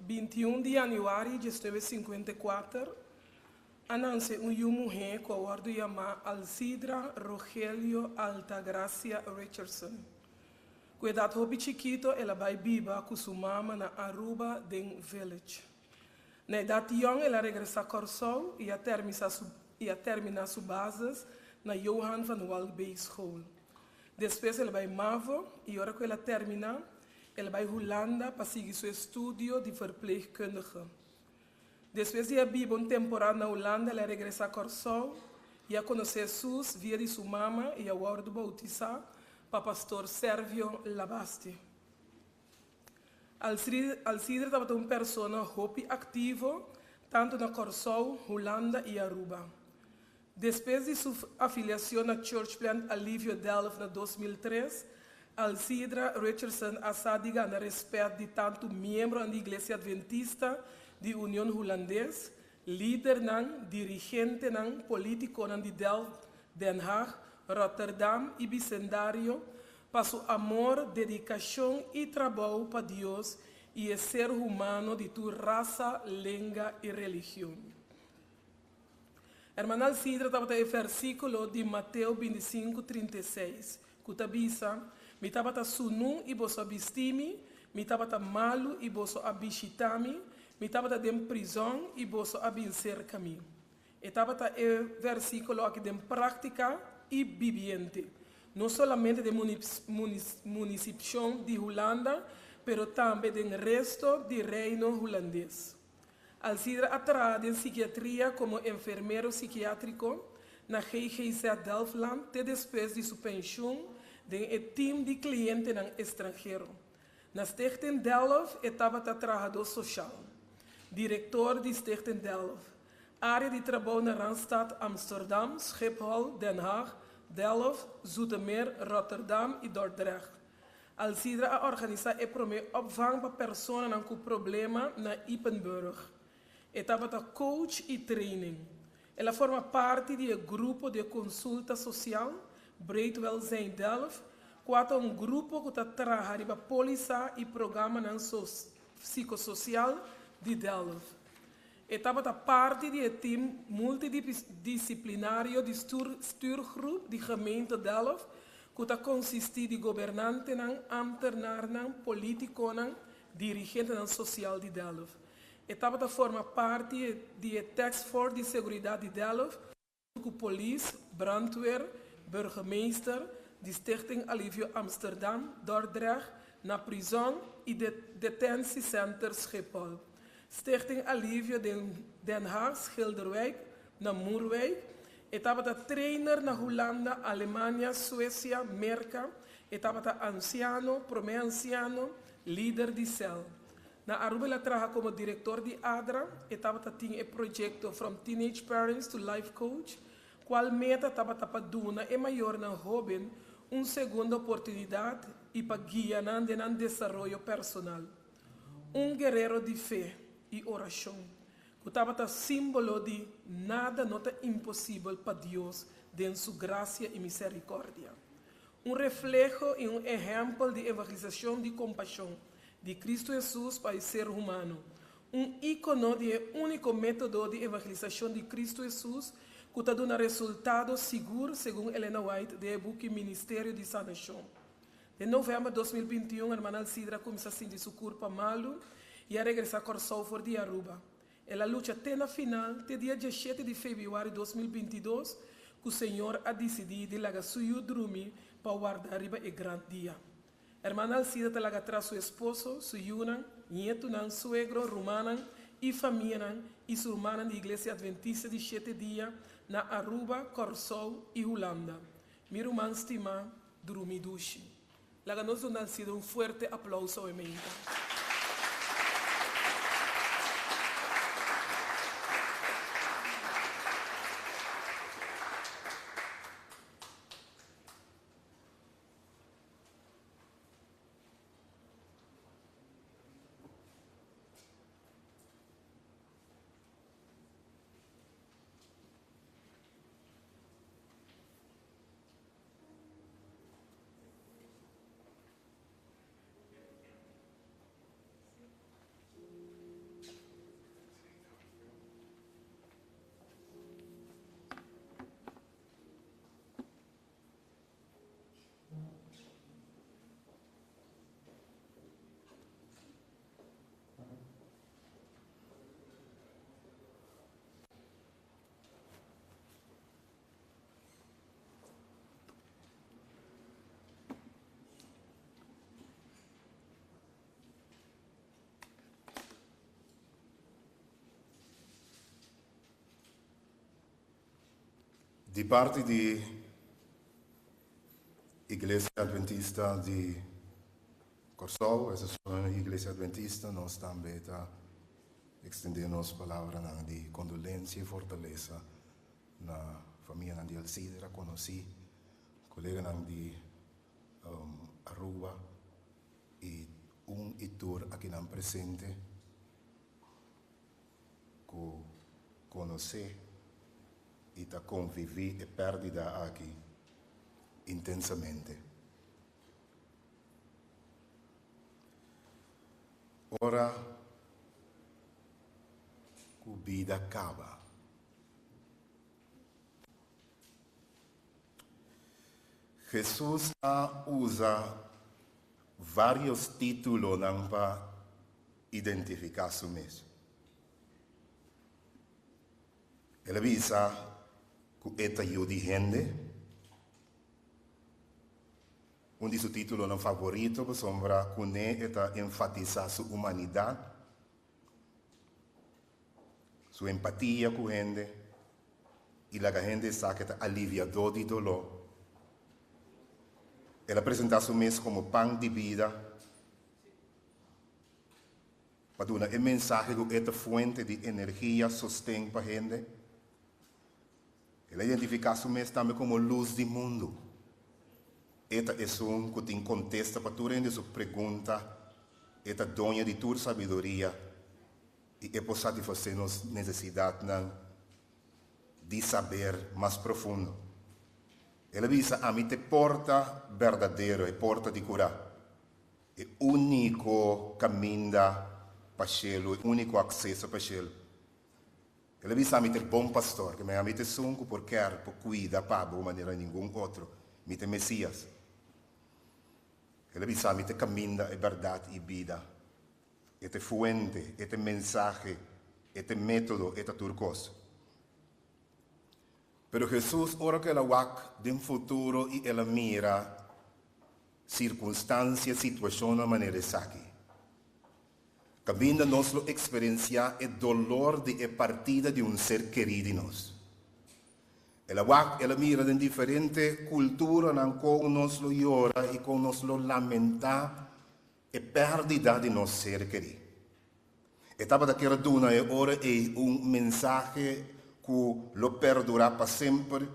(21 de januari de 1954), anuncie uma mulher com o ordem chamada Alcidra Rogelio Altagracia Richardson. Cuidado hobby chiquito, ela vai viva com sua mama na Aruba Den Village. Na idade young, ela regressa a Corsol e termina suas bases na Johan van Walbeek School. Depois ela vai Mavo e agora que ela termina, ela vai Holanda para seguir seu estudo de verpleegkundige. Depois de viver temporada na Holanda, ela regressa a Corsol e a conhecer Jesus via de sua mama e a ordem bautizar para pastor Servio Labasti. Alcidra estava uma pessoa hopi ativo tanto na Corsol, Holanda e Aruba. Depois de sua afiliação na Church Plant Alívio Delft na 2003, Alcidra Richardson assadiga na respeito de tanto membro da Igreja Adventista de União Holandesa, líder nan, dirigente nan, político nan de Delft, Den Haag, Rotterdam e bicendário, para seu amor, dedicação e trabalho para Deus e o ser humano de tua raça, língua e religião. Irmã Alcidra estava no versículo de Mateus 25:36, que tabisa, me estava sunu e boso abistimi, me estava malu e boso abishitami, me estava em prisão e boso abincercami. Estava o versículo aqui de prática e viviente, não somente de município de Holanda, pero também do resto do reino holandês. Alcira atrás em psiquiatria como enfermeiro psiquiátrico na GGZ Delftland, depois de sua pensão, de time de clientes no estrangeiro. Na Stichting Delft, estava trabalhador social, diretor de Stichting Delft, área de trabalho na Randstad Amsterdam, Schiphol, Den Haag, Delft, Zoetermeer, Rotterdam e Dordrecht. Alcira organiza e promove opvang para pessoas com problema na Ippenburg. Estava coach e training. Ela forma parte do grupo de consulta social Breed Welzijn Delft, quanto grupo que trabalha para a polícia e programa psicossocial de Delft. Estava parte do time multidisciplinário de stuurgroep de gemeente Delft, que consiste de governanten, ambtenaren, politiconen, dirigenten social de Delft. Estava forma parte do Task Force de Seguridade de Delft, com polícia, brandweer, burgemeester, de Stichting Alivio Amsterdam, Dordrecht, na prisão e detentiecenter Schiphol. Stichting Alivio Den Haag, Schilderwijk, na Moerwijk. Estava trainer na Holanda, Alemanha, Suécia, Merca. Estava anciano, prome-anciano, líder de cel. Na Aruba ela trabalha como diretor de ADRA, estava tinha o projeto From Teenage Parents to Life Coach, qual meta estava para duna é maior na jovem segunda oportunidade e para guiar no desenvolvimento personal. Guerreiro de fé e oração, que estava símbolo de nada não é impossível para Deus, de sua graça e misericórdia. Reflexo e exemplo de evangelização de compaixão de Cristo Jesus para o ser humano. Ícone de único método de evangelização de Cristo Jesus que está dando resultado seguro, segundo Elena White, do book Ministério de Sanação. Em novembro de 2021, a irmã Alcidra começa a sentir seu corpo malo e a regressar a Corsol de Aruba. Ela luta até na final, até dia 17 de fevereiro de 2022, que o Senhor ha decidido largar seu dormir para guardar arriba o grande dia. A irmã Alcida te larga atrás seu esposo, seu yunan, nieto, suegro, romana e família e sua irmã da Igreja Adventista de 7 dias na Aruba, Corsol e Holanda. Meu irmão estima, dormi duche. Larga-nos Alcida forte aplauso ao emenda. Di parte di Iglesia Adventista di Corsol, essa é a Iglesia Adventista, nós também estendemos palavras de condolência e fortaleza na família de Alcidra, conheci colega de Aruba e itur aqui na presente que conheci e da convivi e perdida aqui intensamente. Ora, a vida acaba. Jesus usa vários títulos para identificar si mesmo. Ele avisa que esta de gente, un su título non favorito, sombra cune eta enfatiza su humanidad, su empatía con gente, y la gente sa que aliviador de dolor. Ela apresenta su mes como pan de vida, para dar un mensaje de esta fuente de energía, sostén para gente. Ela identifica su mes también como luz del mundo. Esta es un que te contesta para tu rende su pregunta, esta doña de tu sabiduría, y es por satisfacer nuestra necesidad de saber más profundo. Ela avisa a mí te porta verdadeiro, e porta de curar. É único caminho para o cielo, é único acesso para o cielo. Ela avisa a mí te bom pastor, que me a mí te sunco por quer, por cuida, para de maneira nenhum outro. Me te Messias. Ela avisa a mí te caminho, é verdade e vida. Este fuente, este mensaje, este método, este turcos. Pero Jesús, ora que ela wak de futuro e ela mira circunstâncias, situação na maneira aqui. Caminho nós experienciar o dolor de a partida de ser querido em nós. Ela wak, ela mira em diferente cultura, com nós lo llora e com nós lo lamenta a perda de nosso ser querido. Etapa daquela duna é ora é mensagem que lo perdurará para sempre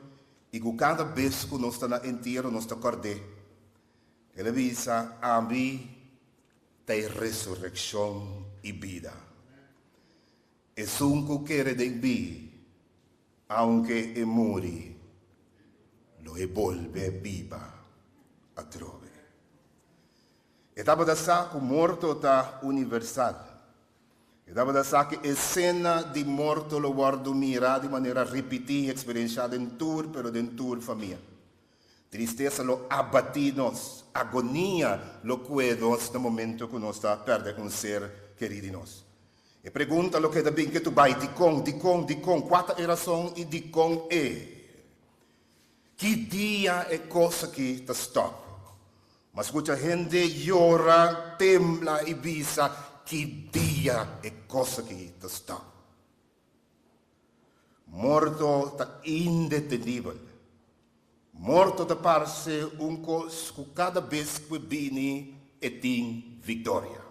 e que cada vez que nós estamos inteiro, nós acordamos. Ele avisa a mim tem ressurreição e vida. É um que quer de mim, aunque e morri, lo evolve viva a trove. Etapa da saco morto da universal. E dava da sa che escena di morto lo guardo mira di maniera ripetita, experienciata in tour, però in tour famiglia. Tristezza lo abatinos, agonia lo cuedos nel momento che noi sta perdendo un ser querido di nos. E pregunta lo che da ben che tu vai di con, quata era son e di con e. Chi dia è cosa che ti stop. Ma scusa gente llora, tembla e visa, che dia è cosa che ti sta. Morto ta indetenibile. Morto ta parse un cos che cada vez che viene e tin vittoria.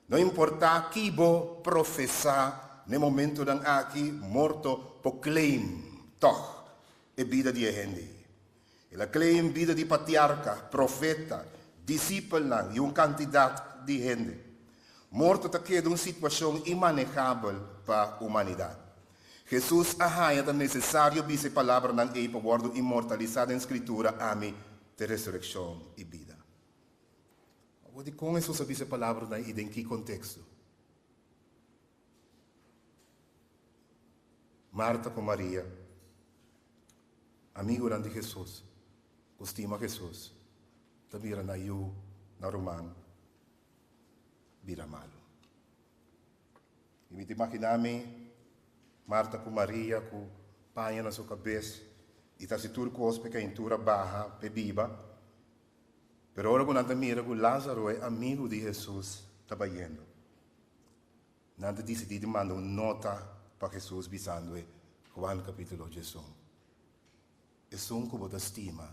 Non importa chi bo professa nel momento dan aqui, morto po claim toch e vida di gente. E la claim vida di patriarca, profeta, discípulo e un candidato di gente. Morto ta queda uma situação imanejável para a humanidade. Jesus ahaya é necessário dizer palavra na epa guardo imortalizada em escritura ami de ressurreição e vida. Agora com isso sabe essa palavra na em que contexto? Marta com Maria, amigo de Jesus, estima Jesus, também na eu na Romano. Vira malo. E me imaginame Marta com Maria com panha na sua cabeça e tá se turcos porque a intura barra bebiba. Pero ora quando mira que Lázaro é amigo de Jesus trabalhando. Nada decidido manda uma nota para Jesus bisando Juan capítulo 18. É um como da estima.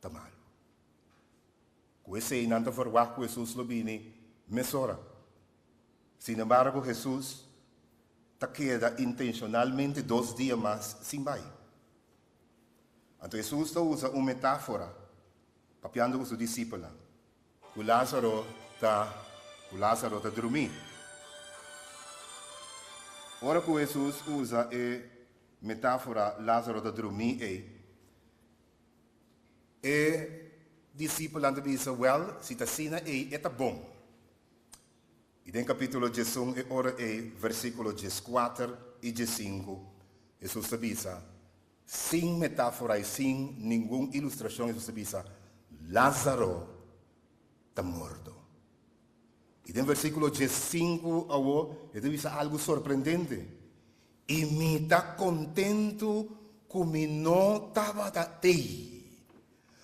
Tá malo. Esse não forward que Jesus lo vini mesora. Sin embargo, Jesus ta queda intencionalmente 2 dias mais sem vai. Então Jesus usa uma metáfora papiando com seus discípulos. O Lázaro tá dormindo. Ora que Jesus usa a metáfora Lázaro tá dormindo discípulo anda dizendo, well, se está assim, é bom. E no capítulo 11, ora versículo 14 e 15, Jesus diz, sem metáfora e sem nenhuma ilustração, Jesus diz, Lázaro está morto. E no versículo 15, ele diz algo surpreendente. E me está contento como não estava até.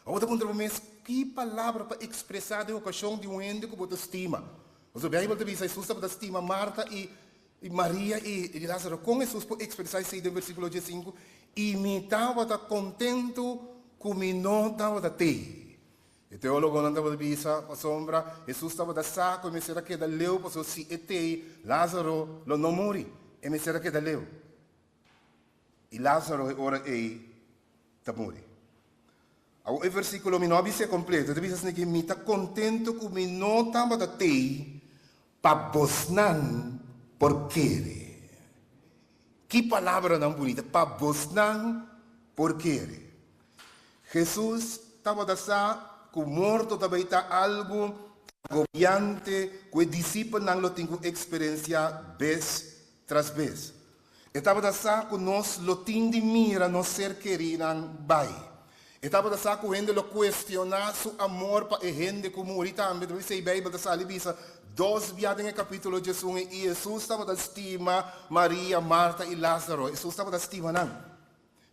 Agora pergunta mas que palavra para expressar a ocasião de gente que você estima? A Bíblia diz que Jesus estava estima Marta e Maria e Lázaro. Com Jesus pode expressar isso no versículo 15. E me estava contento com me não estava da te. O teólogo não estava dizer a sombra. Jesus estava da saco e me será que da leu passou se ete Lázaro não morre e me será que da leu. E Lázaro ora está morre. O versículo 9 se completa. Diz que me está contento com me não estava da te para bosnan por querer. Que palavra não bonita. Para bosnan por querer. Jesus estava da saco que o morto também está algo agobiante, que o discípulo não lo tem experiência vez tras vez. Estava da saco nós lo tem de mira, nós ser querido vai. Estava da saco gente lo questionar su amor para a gente como ahorita também dice a Bíblia da salibisa 2 viadas no capítulo de Jesus e Jesus estava da estima Maria, Marta e Lázaro. Jesus estava da estima não.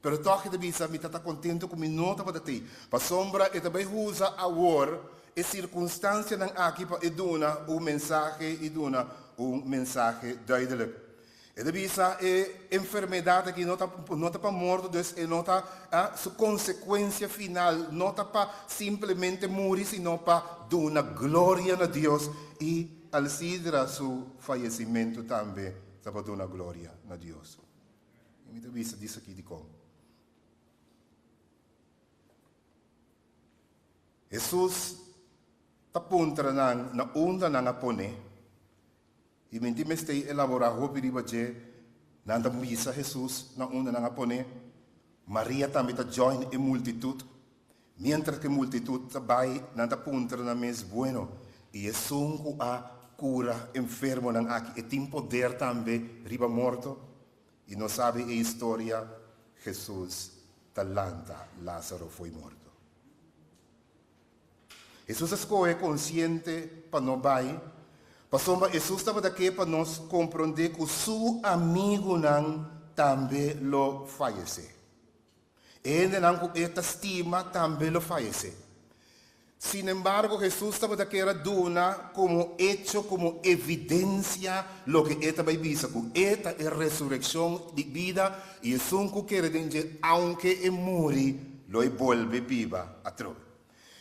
Pero toch de bisa me está contento com minha nota para ti. Para sombra e também usa a war e circunstância não aqui para eduna mensagem duidelijk. E de bisa e enfermidade que nota para morto, dus e nota a sua consequência final, nota para simplesmente morrer, sino para dar glória a Deus e al sidra seu falecimento também para dar glória a Deus. E me de bisa diz aqui de como. Jesus tapuntra na onda na apone e menti mesti elaborar hopi di baje na misa Jesus na onda na apone Maria também ta join e multitud mientras que multitud tabai na tapuntra na mes bueno e Jesus a cura enfermo nang aqui e tem poder também riba morto e não sabe a história Jesus talanta Lázaro foi morto. Jesus escolhe consciente para não vai. Para Jesus estava daqui para nós compreender que o seu amigo não também lo falece. Ele não com esta estima também lo falece. Sin embargo, Jesus estava daqui para dar como hecho, como evidencia lo que esta vai dizer, que esta é a ressurreição de vida e Jesus quer dizer, aunque morre, lo vuelve viva a troca.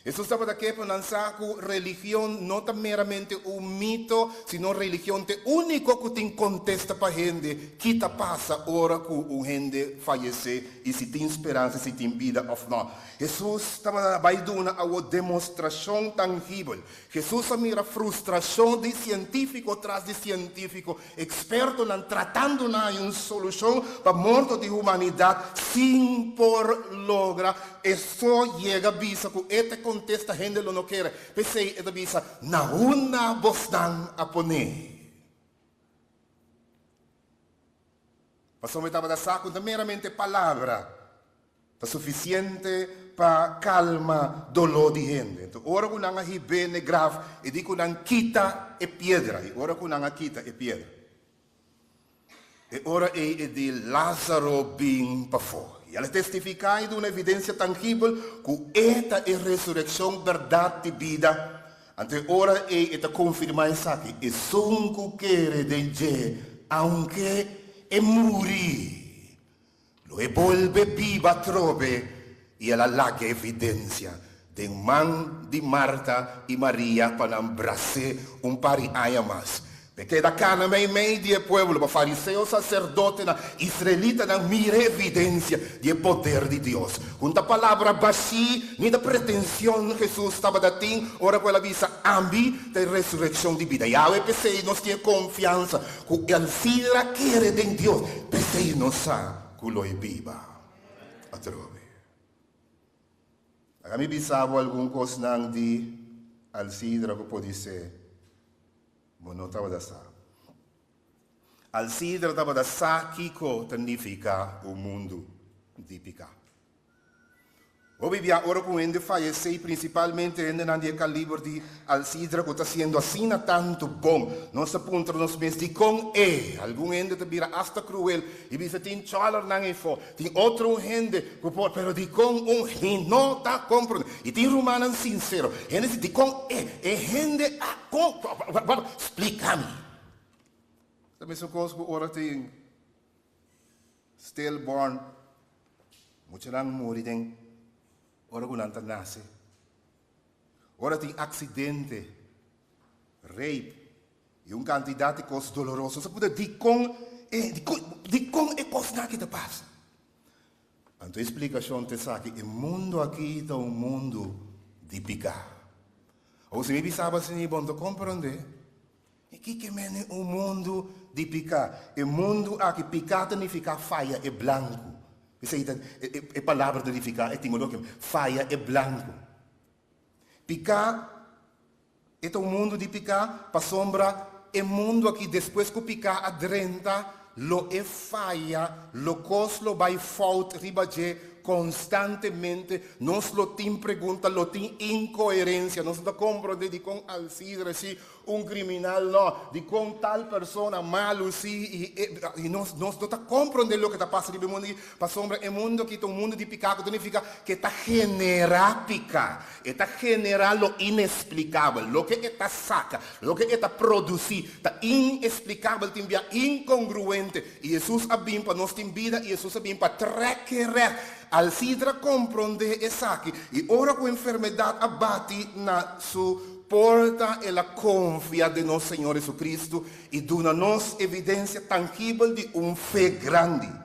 Jesus estava daqui para lançar que religião não é meramente mito, sino religião é o único que tem contesta para a gente que passa hora que o gente falece e se tem esperança, se tem vida ou não. Jesus estava vai dar uma demonstração tangível. Jesus mira frustração de científico atrás de científico, experto tratando de uma solução para a morte da humanidade, sem por lograr. Isso chega a visa que este contesta gente lo não quer. Pensei esta visa na una bostan a poner. Passou me estava da saco de meramente palavra, para suficiente para calma dolor de gente. Então, ora que não há bem grave e digo não quita e pedra. E ora que não há quita e pedra. E ora é de Lázaro bem para fora. E ela testifica de uma evidência tangível que esta é a ressurreição, verdade de vida. Ante ora é confirmar isso aqui. E só que quer dizer, aunque é morrer, lo vuelve viva trove e ela lá que evidência de mão de Marta e Maria para abraçar pari mais. Porque da cana meio de pueblo, para fariseu, sacerdote, israelita, não mira evidência de poder de Deus. Com a palavra baixi, nem da pretensão Jesus estava da tim, ora com ela visa ambi da ressurreição de vida. E ao pensei, nós temos confiança que a sidra quer de Deus. Pensei, não sabe que lo é viva. A trove. A mim bisavo algum coisa não de al sidra que pode ser. Não estava da sa. Al sidra estava da sa, Kiko significa o mundo de picar. Obvia ora com ende fallecer principalmente ende na dia calibre de Alcidra que está sendo assim tanto bom. Nossa ponta nos mês de com algum ende te vira hasta cruel e bisa tin chalar nang efo. Tem outro ende que pode pero de com não tá comprando. E tem romano sincero. Ende de com ende a com explica-me. Também são coisas que ora tem stillborn. Muito lang morrer tem ora gunanta nasce. Ora tem acidente, rape, e quantità di cose dolorose. Você pode di con e coisa que te passa. Então a explicação te sabe que o mundo aqui é mundo de picar. Ou se me pensava assim, é bom de compreender. E que é mundo de picar? O mundo aqui picar significa faia e branco. Isso é a palavra de ficar, é etimológico. Faia é branco. Picar, é o mundo de picar, para sombra, é mundo aqui, depois que picar adrenta, lo é faia, lo coslo vai fault ribaje constantemente, nos lo tem pergunta, lo tem incoerência, nos da compreende de com Alcidra, si criminal no, de com tal persona malo, si, e nos não está compreendendo o que está passando no mundo, para sombra, é mundo que é um mundo de pecado, significa que está generar picar, está generar lo inexplicável, lo que está saca, lo que está produzir, está inexplicável, tem via incongruente, e Jesus abim para nós tem vida, e Jesus abim para trequerer. Alcidra compreende essa aqui, e ora com a enfermidade abate na sua porta e la confia de nosso Senhor Jesus Cristo e dona-nos evidência tangível de fé grande.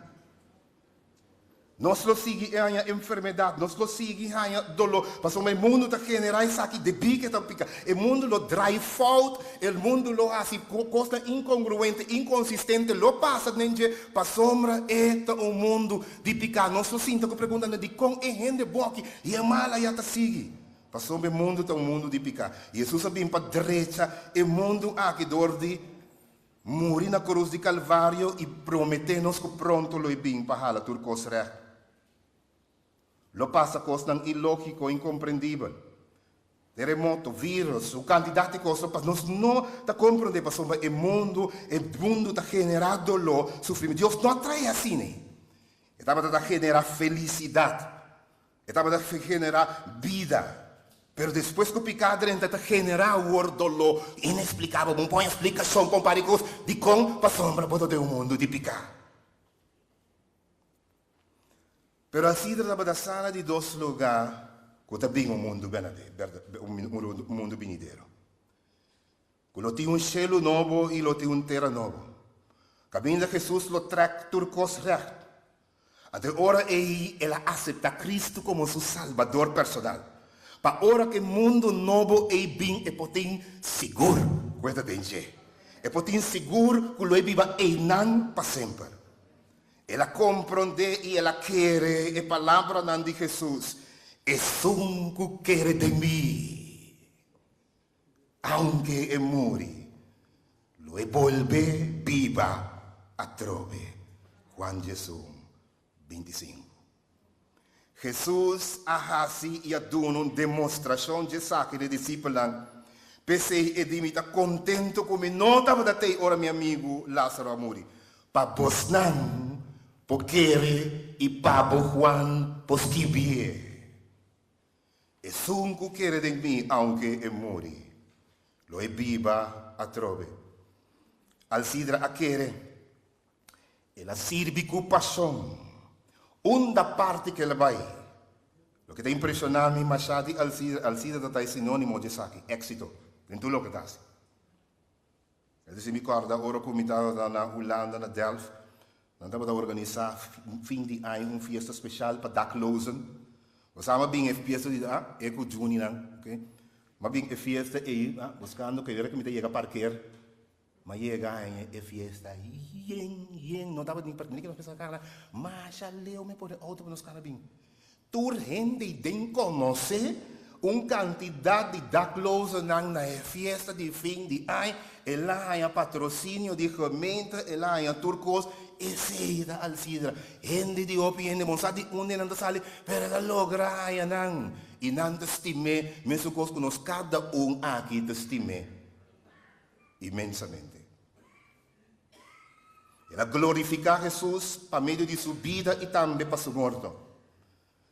Nós lo sigue a enfermidade, nós lo sigue a dolor. Mas o mundo está generando isso aqui de pique, o mundo lo drive fault, o mundo lo hace coisa incongruente, inconsistente, lo passa nenge, para sombra é um mundo de picar. Nós lo sinto que perguntando de como é gente boa aqui, e é mala e até sigue. Para sombra o mundo é um mundo de picar. Jesus vem para a direita, o mundo aqui dor de morrer na cruz de Calvário e prometer-nos que pronto lo bem para hala turcos recht. Lo passa coisa ilógico, incompreendível. Terremoto, vírus, o candidato de coisas, mas nós não está compreendendo, porque o mundo está generando dolor, sofrimento. Deus não atrai assim, né? Estava a generar felicidade, estava a generar vida. Mas depois que o pecado está a generar o dolor inexplicável, não põe explicação com paricos de como para sombra pode ter um mundo de pecado. Pero assim estava da sala de dois lugares que também o mundo venidero. Que lo tem cielo novo e lo tem terra novo. Caminho Jesus lo traz turcos recht. Até ora ela aceita Cristo como seu salvador personal. Para ora que o mundo novo é bem e potem seguro. Coisa dente. E potem seguro que lo viva não para sempre. Ela compreende e ela quer a palavra de Jesus. Es un que quer de mim. Aunque morri, lo volve viva a trove. Juan Jesus 25. Jesus ahasi e aduna uma demonstração de saque de discípulos. Pensei e dimita contento como não estava da te ora meu amigo Lázaro a morrer. Para vos não porque e Pablo Juan posquibie. E sunco quer de mim, aunque e morri. Lo e viva a trove. Alcidra a quere. E la sirvi con passione. Da parte che la vai. Lo che ti impressiona mi machadi Alcidra da sinonimo di saki. Exito. In tu lo che dasi. E se mi ricorda, ora come stavo na Holanda, na Delft. Dan hebben we organizar fim de ano fiesta special para daklozen. We samen bing fiesta de eco juni nan, okay? Maar bing fiesta buscando que ver que me te llega parquear. Maar llega fiesta yen no dava nem para ninguém pensar cara, mas leu me por auto nos cara bing. Tur gente den conoce quantidade de daklozen na festa de fim de ano, e lá há patrocínio de gemeente, e lá há turcos, e seida al sidra. Hindi di opi, hindi mo sa di unde nanda sali, pero da logra ya nang. Inanda stime, mesukos kunos cada aqui te stime imensamente. Ela glorificar Jesus para meio de sua vida e também para sua morte.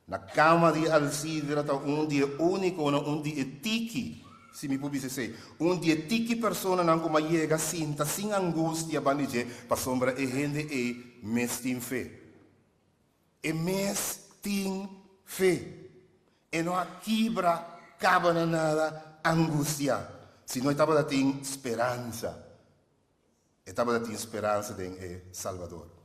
Na cama de Alcidra está dia único, dia tiki, se me pode dizer, dia tiki pessoa não como chega sinta sem angústia banije para sombra e gente e mes tem fé. E mes tem fé. E não há quebra, caba nada angústia. Se nós estamos tendo esperança, estamos tendo esperança de Salvador.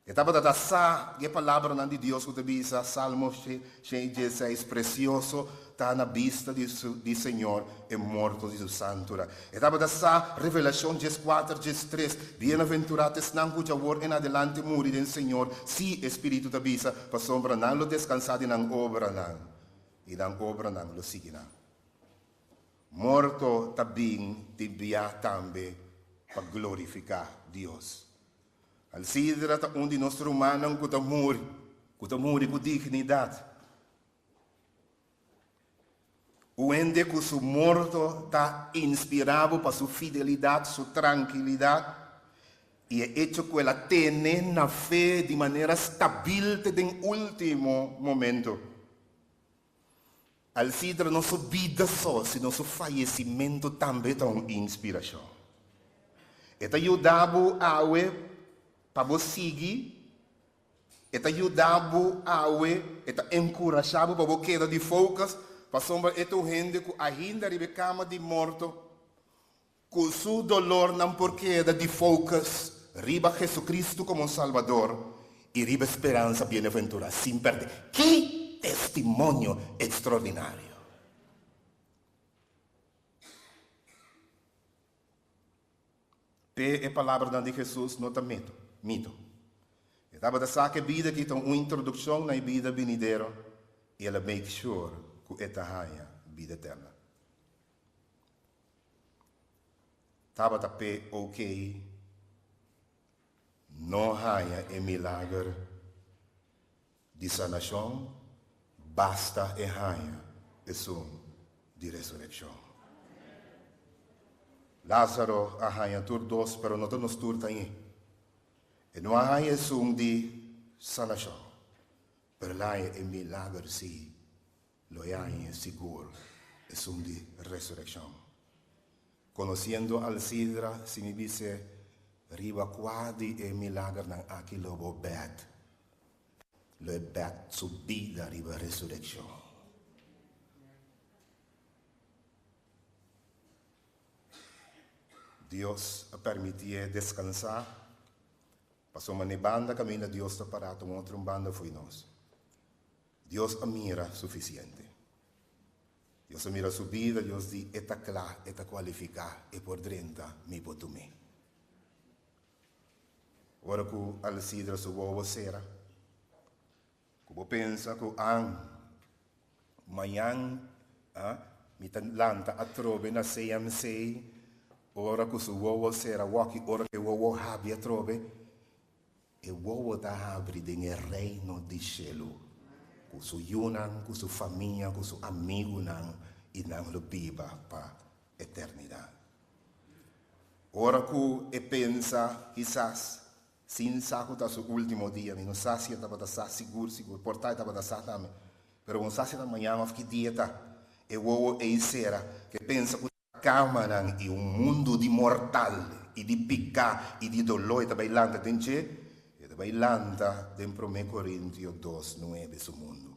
Estava a dar a palavra de Deus que diz, Salmo 16, precioso, está na vista do Senhor e morto de santo. Estava a dar Revelação 4, 3, bem-aventurados não cuja word em adelante muri do Senhor, se Espírito da visa, para sombra não lo descansar e não obra não, e não obra não lo siga não. Morto também devia também para glorificar Deus. Alcidra está onde nós humanos que morre com dignidade. O ende que seu morto está inspirado para sua fidelidade, sua tranquilidade, e é hecho que ela tem na fé de maneira estável no último momento. Alcidra não sua vida só, sino seu falecimento também é uma inspiração. Eta ajudava a para você seguir, eta ajudava a eta encorajava para você quedar de focus, para sombra eta gente que ainda ribe cama de morto, com seu dolor não por queda de focus, riba Jesus como Salvador e riba esperança bem-aventurada, sem perder. Que testemunho extraordinário! É a palavra de Jesus, não está mito. Estava a saque vida que tem uma introdução na vida venidera e ela make sure que esta haja vida eterna. Estava a pé ok, não haja milagre de sanação, basta haja som de ressurreição. Lázaro arranha tur dos, pero não nos turta aí. E não arranha de sanação. Pero lá é milagre sim. Lo é seguro. É de ressurreição. Conhecendo Alcidra, se me disse, riba quase é milagre na aqui lobo bet. Lo é bet subida riba ressurreição. Deus a permitir descansar. Passou uma banda, caminho Deus está parado, uma outra banda foi nós. Deus a mira suficiente. Deus a mira sua vida, Deus diz, eta clá, eta qualificar, e por dentro, me boto me. Ora que Alcidra sua boa será, que eu penso que amanhã, me lanta a trove na CMC, ora que su uovo sera walki, ora che uovo abbia trove, e uovo da apri nel reino di cielo, con su yunan, con su famiglia, con su amigo nan, e nan lo biba pa eternità. Ora che pensa, quizás, sin saco da su ultimo dia, non sa se estava da sa sicuro, portai estava da sa também, pero non sa se da manhã, ma che dieta, e uovo e sera, che pensa che Câmara e mundo de mortal, e de picar, e de dolor, e da bailanta, tem che? E da bailanta, dentro 1 Coríntios 2, 9, su mundo.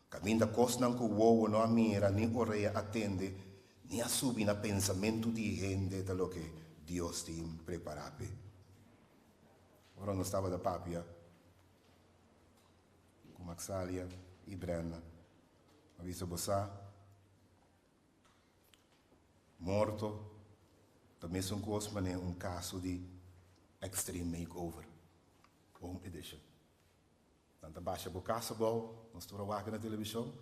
Caminda cosnan que o uovo não mira, nem oreia atende, nem assume na pensamento de gente da lo que Deus tem preparado. Ora não estava da papia, com Maxalia e Brenna, ma visto bossar, morto, também são coisas, mas é caso de extreme makeover, home edition. Tanto baixa o caso bom, nós estamos na televisão,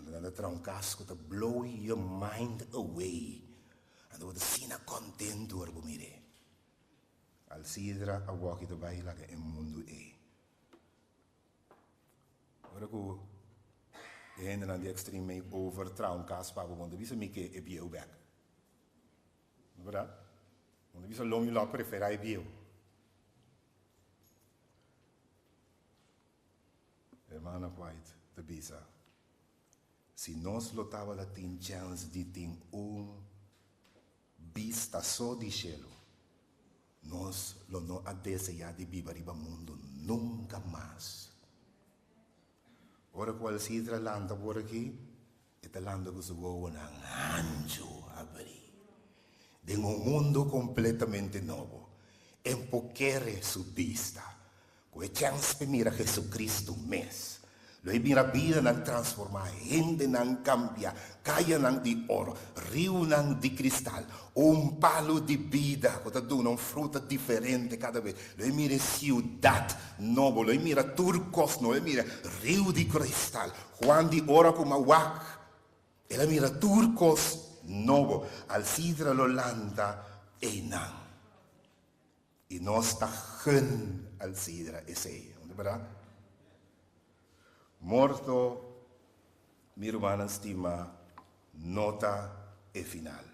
And then the casco to blow your mind away. And with the scene content door bumire. Al sidra a walk it by like a mundo e. Ora go en dan die extreme mee over trouwkaas pa want wie se mike e bio back. Verdad? Want wie se long you lot preferai bio. Hermana White, de bisa. Si nos lotava la tin chance di tin vista so di cielo, nos lo no adese ya di viva riba mundo nunca más. Ora qual si tra landa por aquí, esta landa que se vuelve un ancho abrir. De un mundo completamente nuevo, empochere su vista. Qué chance pe mira Jesucristo mes. Lo mira vida nan transforma, gente nan cambia, caia nan di oro, rio nan di cristal, un palo di vida, che ti dona un frutto differente cada vez. Lo mira ciudad nuovo, lo mira turcos, lo mira rio di cristal, Juan di oro come wak, e lo mira turcos nuovo, al sidra lo landa e nan. E non sta gen al sidra e sei, ¿verdad? Morto, mi hermana stima, nota e final.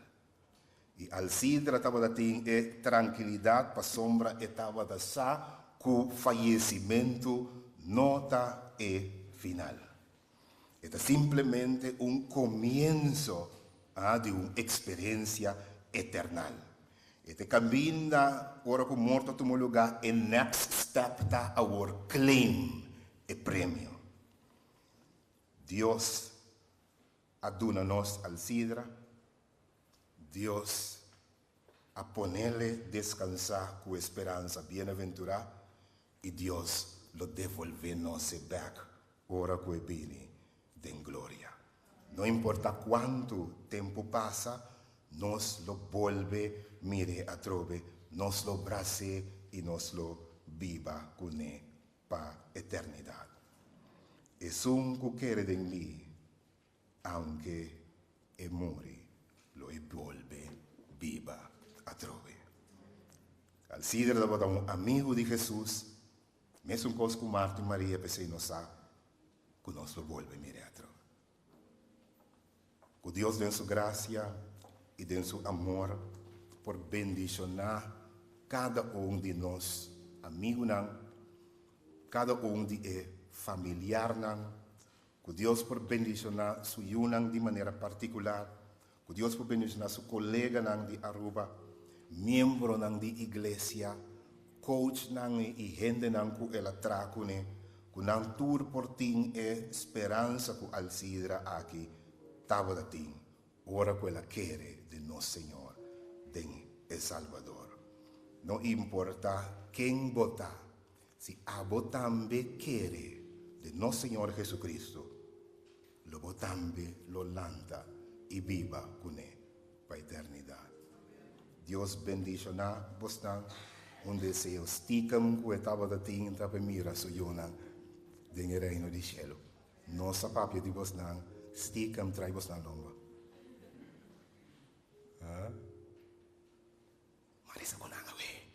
E al sidra estava da e tranquilidade para sombra estava da sa cu fallecimento, nota e final. Era simplesmente un comienzo de una experiencia eternal. Este caminha ora com morto a um lugar, e next step está our claim e prêmio. Dios aduna-nos al sidra, Dios a ponerle descansar con esperanza bienaventurada, y Dios lo devolvernos back, ora que viene en gloria. No importa cuánto tiempo pasa, nos lo vuelve, mire a trove, nos lo brace y nos lo viva con él para eternidad. Es un cuquere de mí, aunque e muere, lo vuelve viva a trove. Al sidra da un amigo de Jesús, me es un cos con Marta y María, pensé no sa, que nos lo vuelve mire a trove. Que Dios den su gracia y den su amor por bendicionar cada uno de nos, amigos, cada uno de familiar, que Dios por bendicionar su yunan de manera particular, que Dios por bendicionar su colega de Aruba, miembro de iglesia, coach y gente que ela tracune, que nan tour por tin esperanza que al sidra aquí, tava da tin, ora que ela quiere de nos Señor, de El Salvador. No importa quién vota, si abo también quiere de nuestro Señor Jesucristo, lo votambe, lo lanta y viva con él para eternidad. Dios bendicioná vos un deseo sticam que estaba de tinta para mira su yona en el reino del cielo. No sapapia de vos sticam trae vos lomba. Marisa bonanga we.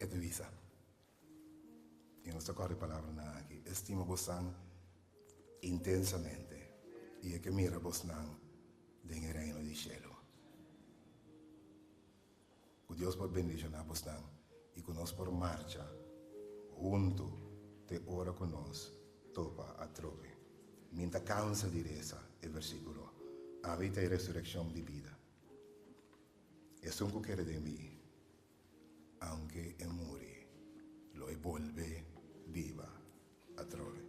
Et visa. Y nuestra corre palabra aquí. Estimo vos intensamente. Y es que mira vos en el reino del cielo. Que Dios por bendicionar vos y con nos por marcha. Junto te ora con nos. Topa a trove. Mientras cansa de esa el versículo. Habita y resurrección de vida. Es un que de mí. Aunque en muere, lo vuelve viva a trove.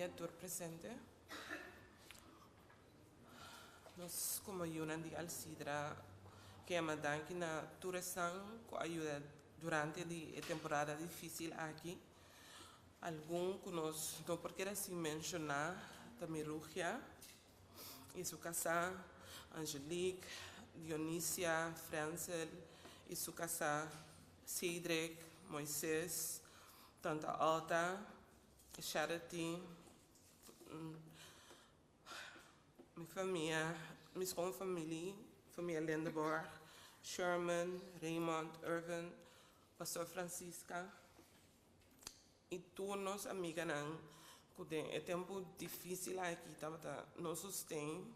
família tur presente. Nós, como Yunan de Alcidra, queremos dar na Turesan com ajuda durante a temporada difícil aqui. Algum que nós não porque assim mencionar, também Rugia, e sua casa, Angelique, Dionísia, Francel, e sua casa, Cedric, Moisés, Tanta Alta, Charity, minha família, minha família Lindeborg, Sherman, Raymond, Irvin, Pastor Francisca, e todos amigas não, que é tempo difícil aqui, tá, nos sustém,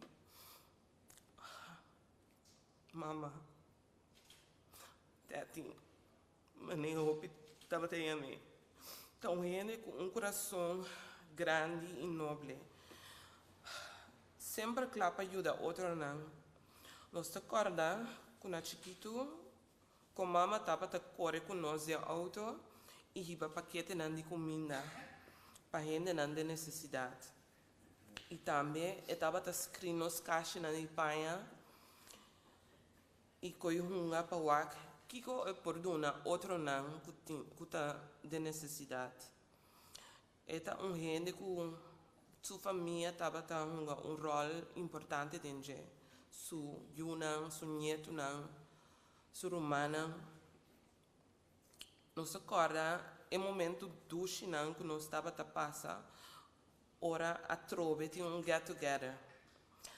mama, tati, mané hope, tava tendo, então ele com coração grande e nobre, sempre clapa ajuda outro não, nós te acorda quando é chiquito, com mama tava te corre com nós de auto e riba paquete não de comida, para gente não de necessidade, e também estava te escrevendo nos caixas na Espanha e coi hunga para wak, que é por dona outro não que tá de necessidade. Eta gente que sua família estava tendo um rol importante dentro, su Yunan, su nieto não, su romana. Nos acorda é momento duche não que nós estava a passar, ora a trove tinha get together.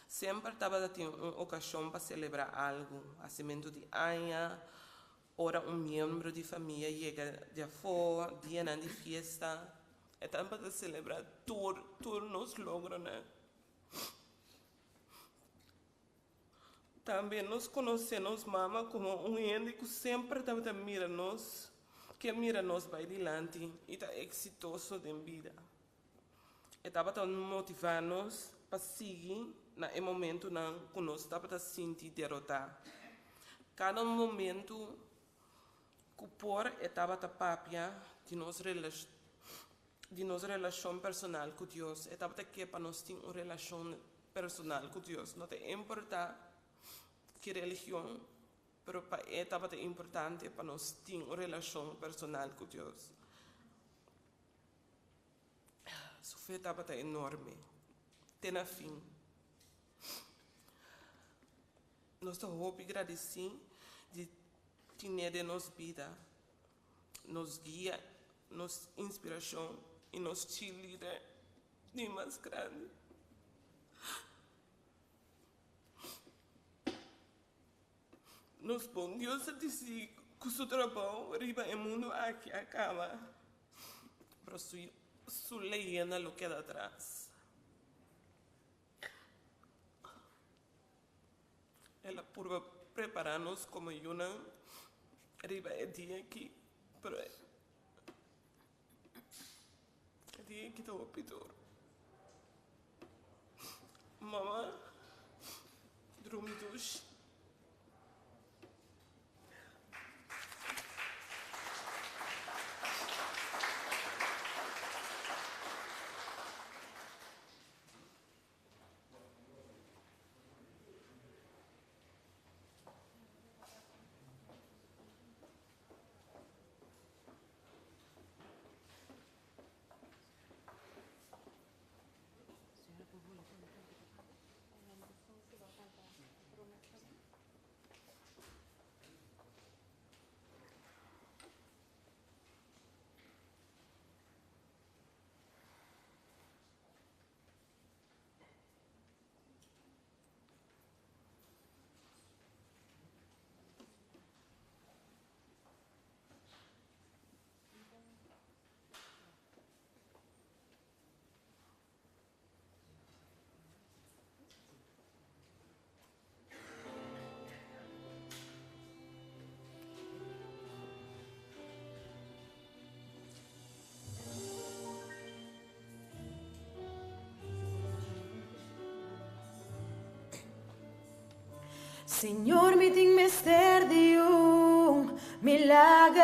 Sempre estava a ter uma ocasião para celebrar algo, nascimento de Anya, ora membro de família chega de fora, dia de festa, e estava a celebrar todos nos logros, né? Também nós conhecemos mama como gente que sempre estava a mirar-nos, que mira-nos vai adiante e está exitoso de vida. E estava a motivar-nos para seguir no momento que nós estava a sentir derrotar. Cada momento que por estava a papia de nossa relação personal com Deus, estava a que para nós ter uma relação personal com Deus. Não te importa que religião, mas estava importante para nós ter uma relação personal com Deus. Sua fé estava enorme, até no fim. Nós estamos agradecidos de ter de nossa vida, nos guia, nos inspiração e nos cheerleader de mais grande. Nos bom Deus disse que o seu trabalho arriba no mundo aqui acaba, para sua leyenda lo queda atrás. Ela por preparar-nos como Yunan, arriba é dia aqui, pero é dia que estou pitor. Mama, dormi duche. Senhor, me tem mestre de milagre.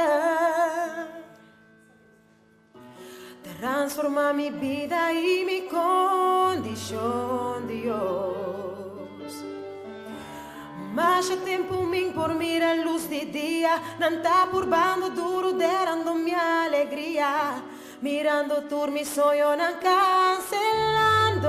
transforma mi vida y mi condición, Dios. Mas o tempo min por mira a luz de dia, não tá por bando duro, derando minha alegria. Mirando tu mi sonho, não cancelando.